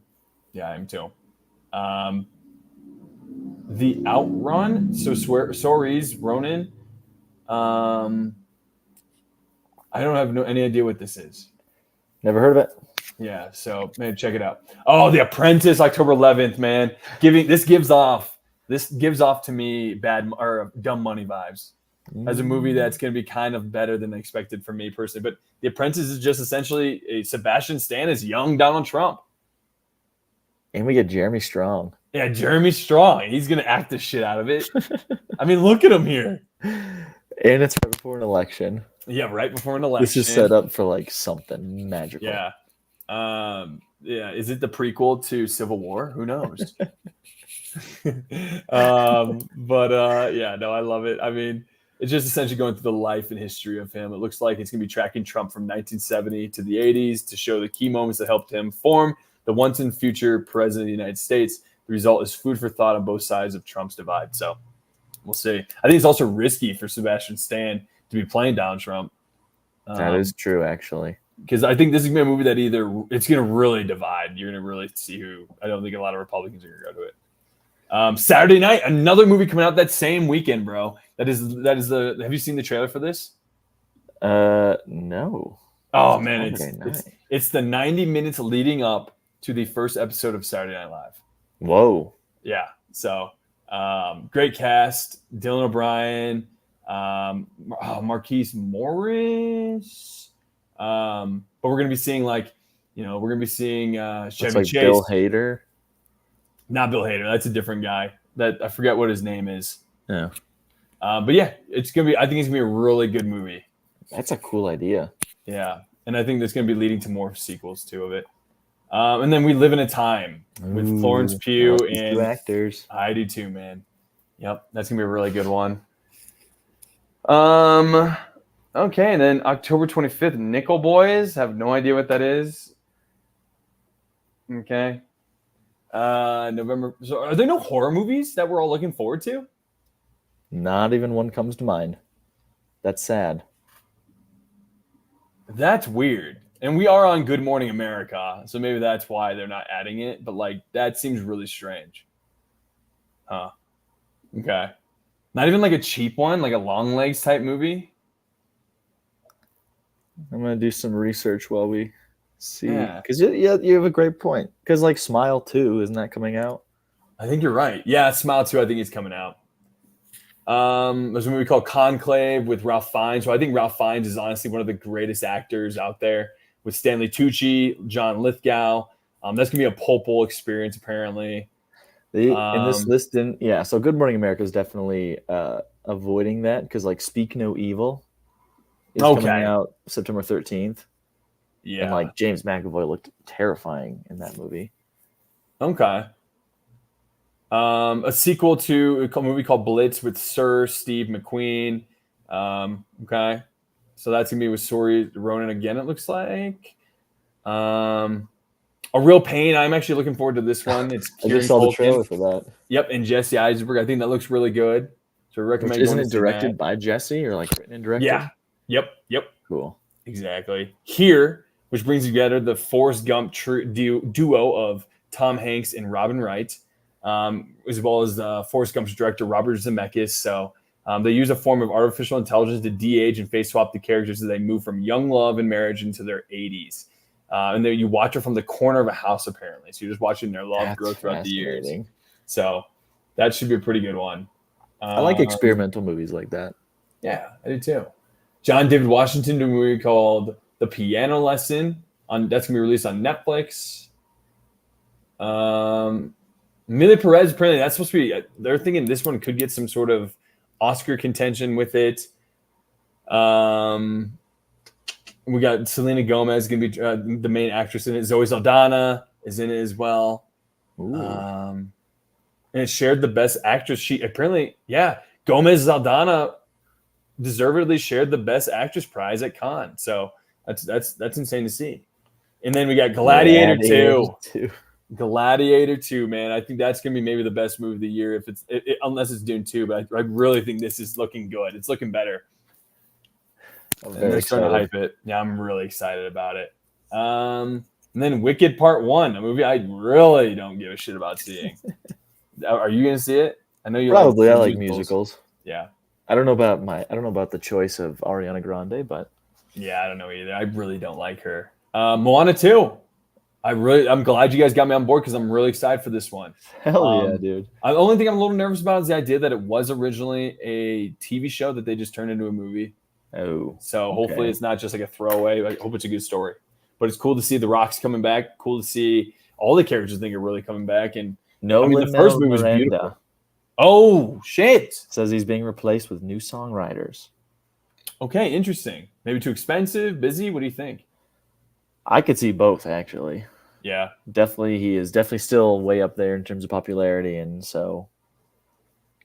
Yeah, I am too. The Outrun, so Saoirse Ronan. I don't have any idea what this is. Never heard of it. Yeah, so maybe check it out. Oh, The Apprentice, October 11th, man. This gives off to me bad or dumb money vibes. As a movie that's going to be kind of better than expected for me personally. But The Apprentice is just essentially a Sebastian Stan as young Donald Trump. And we get Jeremy Strong. Yeah, Jeremy Strong. He's going to act the shit out of it. I mean, look at him here. And it's right before an election. Yeah, right before an election. This is set up for like something magical. Yeah. Is it the prequel to Civil War? Who knows? I love it. I mean, it's just essentially going through the life and history of him. It looks like it's going to be tracking Trump from 1970 to the 80s to show the key moments that helped him form the once and future president of the United States. The result is food for thought on both sides of Trump's divide. So we'll see. I think it's also risky for Sebastian Stan to be playing Donald Trump. That is true, actually. Because I think this is going to be a movie that either it's going to really divide. You're going to really see who. I don't think a lot of Republicans are going to go to it. Saturday night, another movie coming out that same weekend, bro. That is the. Have you seen the trailer for this? No. Oh man, it's the 90 minutes leading up to the first episode of Saturday Night Live. Whoa. Yeah. So great cast: Dylan O'Brien, Marquise Morris. But we're gonna be seeing Chevy like Chase. Bill Hader. Not Bill Hader. That's a different guy. That I forget what his name is. Yeah. But yeah, it's gonna be. I think it's gonna be a really good movie. That's a cool idea. Yeah, and I think that's gonna be leading to more sequels too of it. And then We Live in a Time with Florence Pugh and two actors. I do too, man. Yep, that's gonna be a really good one. Okay, and then October 25th, Nickel Boys. Have no idea what that is. Okay. November. So are there no horror movies that we're all looking forward to? Not even one comes to mind. That's sad. That's weird. And we are on Good Morning America, so maybe that's why they're not adding it. But like that seems really strange. Huh. Okay. Not even like a cheap one, like a long legs type movie. I'm gonna do some research while we see. Yeah. Because you have a great point. Because like Smile 2, isn't that coming out? I think you're right. Yeah, Smile 2, I think is coming out. There's a movie called Conclave with Ralph Fiennes. So I think Ralph Fiennes is honestly one of the greatest actors out there with Stanley Tucci, John Lithgow. That's going to be a pulp experience, apparently. In this list, so Good Morning America is definitely avoiding that because like Speak No Evil is coming out September 13th. Yeah. And like James McAvoy looked terrifying in that movie. Okay. A sequel to a movie called Blitz with Sir Steve McQueen. Okay. So that's going to be with Saoirse Ronan again, it looks like. A Real Pain. I'm actually looking forward to this one. It's I just saw the trailer for that. Yep, and Jesse Eisenberg. I think that looks really good. So I recommend. Isn't it directed by Jesse or like written and directed? Yeah. Yep. Cool. Exactly. Here, which brings together the Forrest Gump duo of Tom Hanks and Robin Wright, as well as Forrest Gump's director Robert Zemeckis. So they use a form of artificial intelligence to de-age and face swap the characters as they move from young love and marriage into their 80s. And then you watch it from the corner of a house, apparently. So you're just watching their love grow throughout the years. So that should be a pretty good one. I like experimental movies like that. Yeah, I do too. John David Washington did a movie called The Piano Lesson. That's going to be released on Netflix. Millie Perez, apparently that's supposed to be, they're thinking this one could get some sort of Oscar contention with it. We got Selena Gomez going to be the main actress in it. Zoe Saldana is in it as well. And it shared the best actress. She apparently, Gomez Saldana deservedly shared the best actress prize at Cannes. So that's insane to see. And then we got Gladiator 2. Gladiator 2, man. I think that's going to be maybe the best movie of the year if unless it's Dune 2, but I really think this is looking good. It's looking better. I'm very excited. To hype it. Yeah, I'm really excited about it. And then Wicked Part 1, a movie I really don't give a shit about seeing. Are you going to see it? I know you probably. I like musicals. Yeah. I don't know about the choice of Ariana Grande, but yeah, I don't know either. I really don't like her. Moana 2. I'm glad you guys got me on board because I'm really excited for this one. Hell yeah, dude. The only thing I'm a little nervous about is the idea that it was originally a TV show that they just turned into a movie. Oh. So hopefully it's not just like a throwaway. I hope it's a good story. But it's cool to see The Rock's coming back. Cool to see all the characters I think are really coming back. And the first movie was beautiful. Oh, shit. Says he's being replaced with new songwriters. Okay, interesting. Maybe too expensive, busy? What do you think? I could see both, actually. Yeah. Definitely, he is definitely still way up there in terms of popularity, and so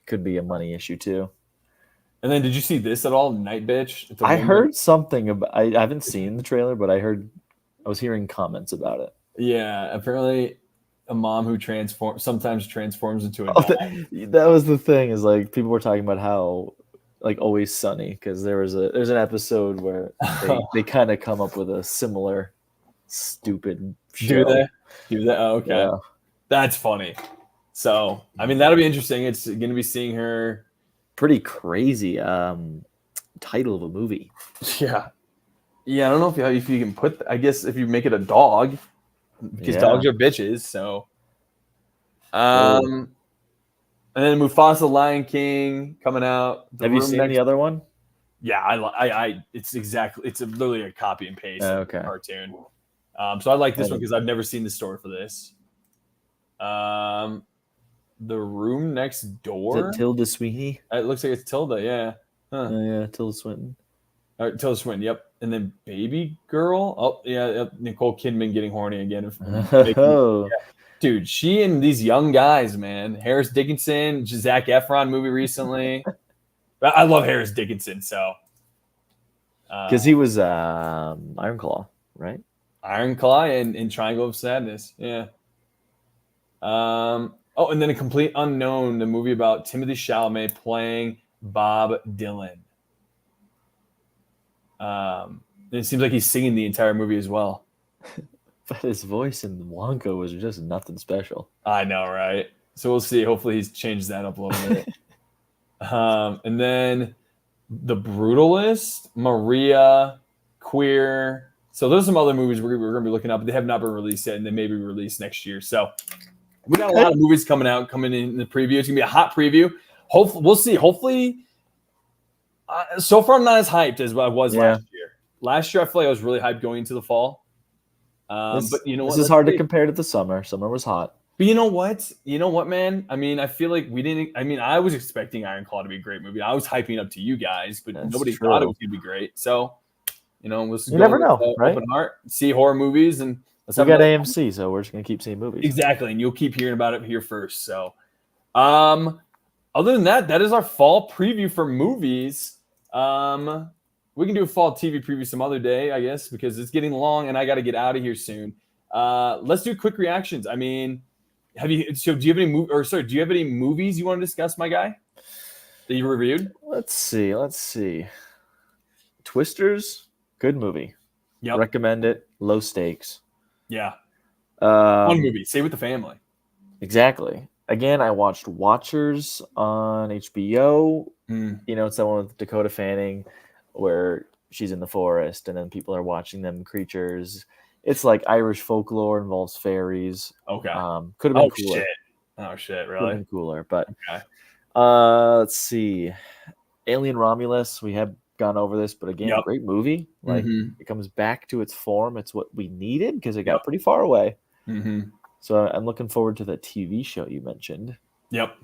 could be a money issue, too. And then did you see this at all, Night Bitch? I heard something about. I haven't seen the trailer, but I was hearing comments about it. Yeah, apparently a mom who sometimes transforms into a dog. That was the thing. Is like people were talking about how like Always Sunny because there's an episode where they kind of come up with a similar stupid show. Do they? Oh, okay, yeah. That's funny. So I mean that'll be interesting. It's going to be seeing her. Pretty crazy title of a movie. Yeah. I don't know if you can put. I guess if you make it a dog, because dogs are bitches. So, and then Mufasa, Lion King coming out. Have you seen the other one? Yeah, it's literally a copy and paste cartoon. So I like this one because I've never seen the story for this. The Room Next Door. Is it Tilda Sweeney? It looks like it's Tilda, yeah. Huh. Yeah, Tilda Swinton. Tilda Swinton, yep. And then Baby Girl. Oh, yeah, Nicole Kidman getting horny again. Dude, she and these young guys, man. Harris Dickinson, Zac Efron movie recently. I love Harris Dickinson, so. Because he was Iron Claw, right? Iron Claw and Triangle of Sadness. Yeah. Oh, and then A Complete Unknown, the movie about Timothée Chalamet playing Bob Dylan. It seems like he's singing the entire movie as well. But his voice in Wonka was just nothing special. I know, right? So we'll see. Hopefully he's changed that up a little bit. And then The Brutalist, Maria, Queer. So those are some other movies we're going to be looking up, but they have not been released yet, and they may be released next year. So we got a lot of movies coming in the preview. It's going to be a hot preview. Hopefully, we'll see. Hopefully, so far I'm not as hyped as I was last year. Last year I feel like I was really hyped going into the fall. But you know what? This is hard to compare to the summer. Summer was hot. But you know what? Man? I mean, I feel like we didn't. I mean, I was expecting Iron Claw to be a great movie. I was hyping up to you guys, but nobody thought it was going to be great. So, we'll you never know, right? Open heart, see horror movies, and we got AMC, so we're just going to keep seeing movies. Exactly, and you'll keep hearing about it here first. So, other than that, that is our fall preview for movies. We can do a fall TV preview some other day, I guess, because it's getting long and I got to get out of here soon. Let's do quick reactions. I mean, do you have any movies you want to discuss, my guy, that you reviewed? Let's see. Twisters, good movie. Yep. Recommend it. Low stakes. Yeah. Fun movie. Stay with the family. Exactly. Again, I watched Watchers on HBO. It's that one with Dakota Fanning where she's in the forest and then people are watching them creatures. It's like Irish folklore, involves fairies. Okay. Could have been cooler. Oh shit, really? Could have been cooler, but okay. Let's see. Alien Romulus, we have gone over this, but again, great movie. Like it comes back to its form. It's what we needed because it got pretty far away. So I'm looking forward to the TV show you mentioned. Yep.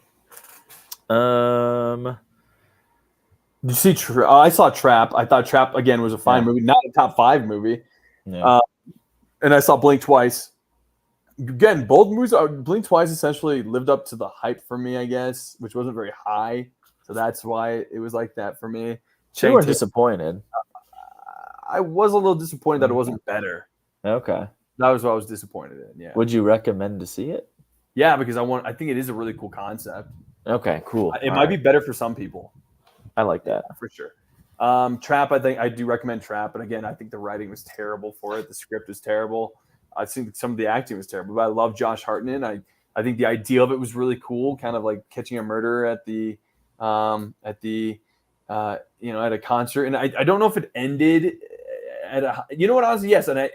Did you see I saw Trap. I thought Trap again was a fine movie, not a top 5 movie. Yeah. And I saw Blink Twice. Again, both movies Blink Twice essentially lived up to the hype for me, I guess, which wasn't very high. So that's why it was like that for me. You were disappointed. I was a little disappointed that it wasn't better. Okay. That was what I was disappointed in. Yeah. Would you recommend to see it? Yeah, because I think it is a really cool concept. Okay, cool. It might be better for some people. I like that. For sure. Trap, I think I do recommend Trap, but again, I think the writing was terrible for it. The script was terrible. I think some of the acting was terrible, but I love Josh Hartnett. I think the idea of it was really cool, kind of like catching a murderer at a concert. And I don't know if it ended at a, you know what, honestly, yes. And I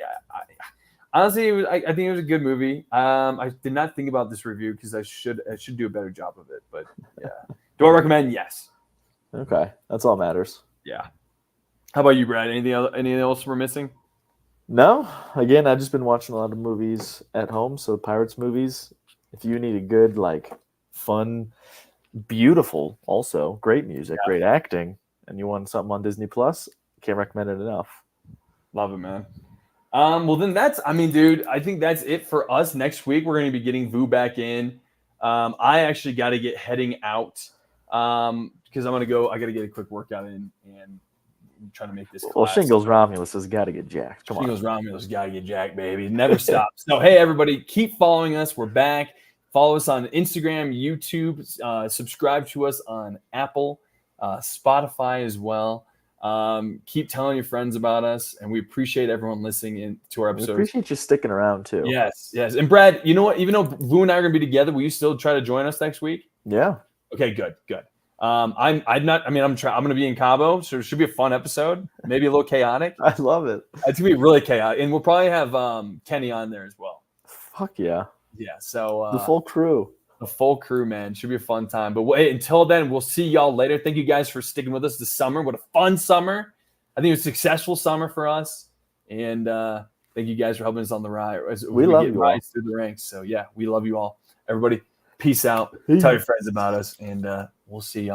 honestly, I think it was a good movie. I did not think about this review because I should do a better job of it, but yeah. Do I recommend? Yes. Okay. That's all matters. Yeah. How about you, Brad? Anything else we're missing? No. Again, I've just been watching a lot of movies at home. So Pirates movies. If you need a good, like, fun, beautiful, also great music, great acting, and you want something on Disney Plus, can't recommend it enough. Love it, man. Well, then dude, I think that's it for us. Next week, we're going to be getting Vu back in. I actually got to get heading out because I got to get a quick workout in and try to make this class. Well, Shingles Romulus has got to get jacked. Come on. Shingles Romulus got to get jacked, baby. It never stops. So, hey, everybody, keep following us. We're back. Follow us on Instagram, YouTube. Subscribe to us on Apple, Spotify as well. Keep telling your friends about us, and we appreciate everyone listening to our episodes. We appreciate you sticking around too. Yes. And Brad, you know what? Even though Vu and I are going to be together, will you still try to join us next week? Yeah. Okay. Good. I'm going to be in Cabo, so it should be a fun eepisode. Maybe a little chaotic. I love it. It's going to be really chaotic, and we'll probably have Kenny on there as well. Fuck yeah. Yeah. So the full crew. The full crew, man. Should be a fun time. But wait, until then, we'll see y'all later. Thank you guys for sticking with us this summer. What a fun summer. I think it was a successful summer for us. And thank you guys for helping us on the ride. We love you all. Through the ranks. So, yeah, we love you all. Everybody, peace out. Tell your friends about us, and we'll see y'all.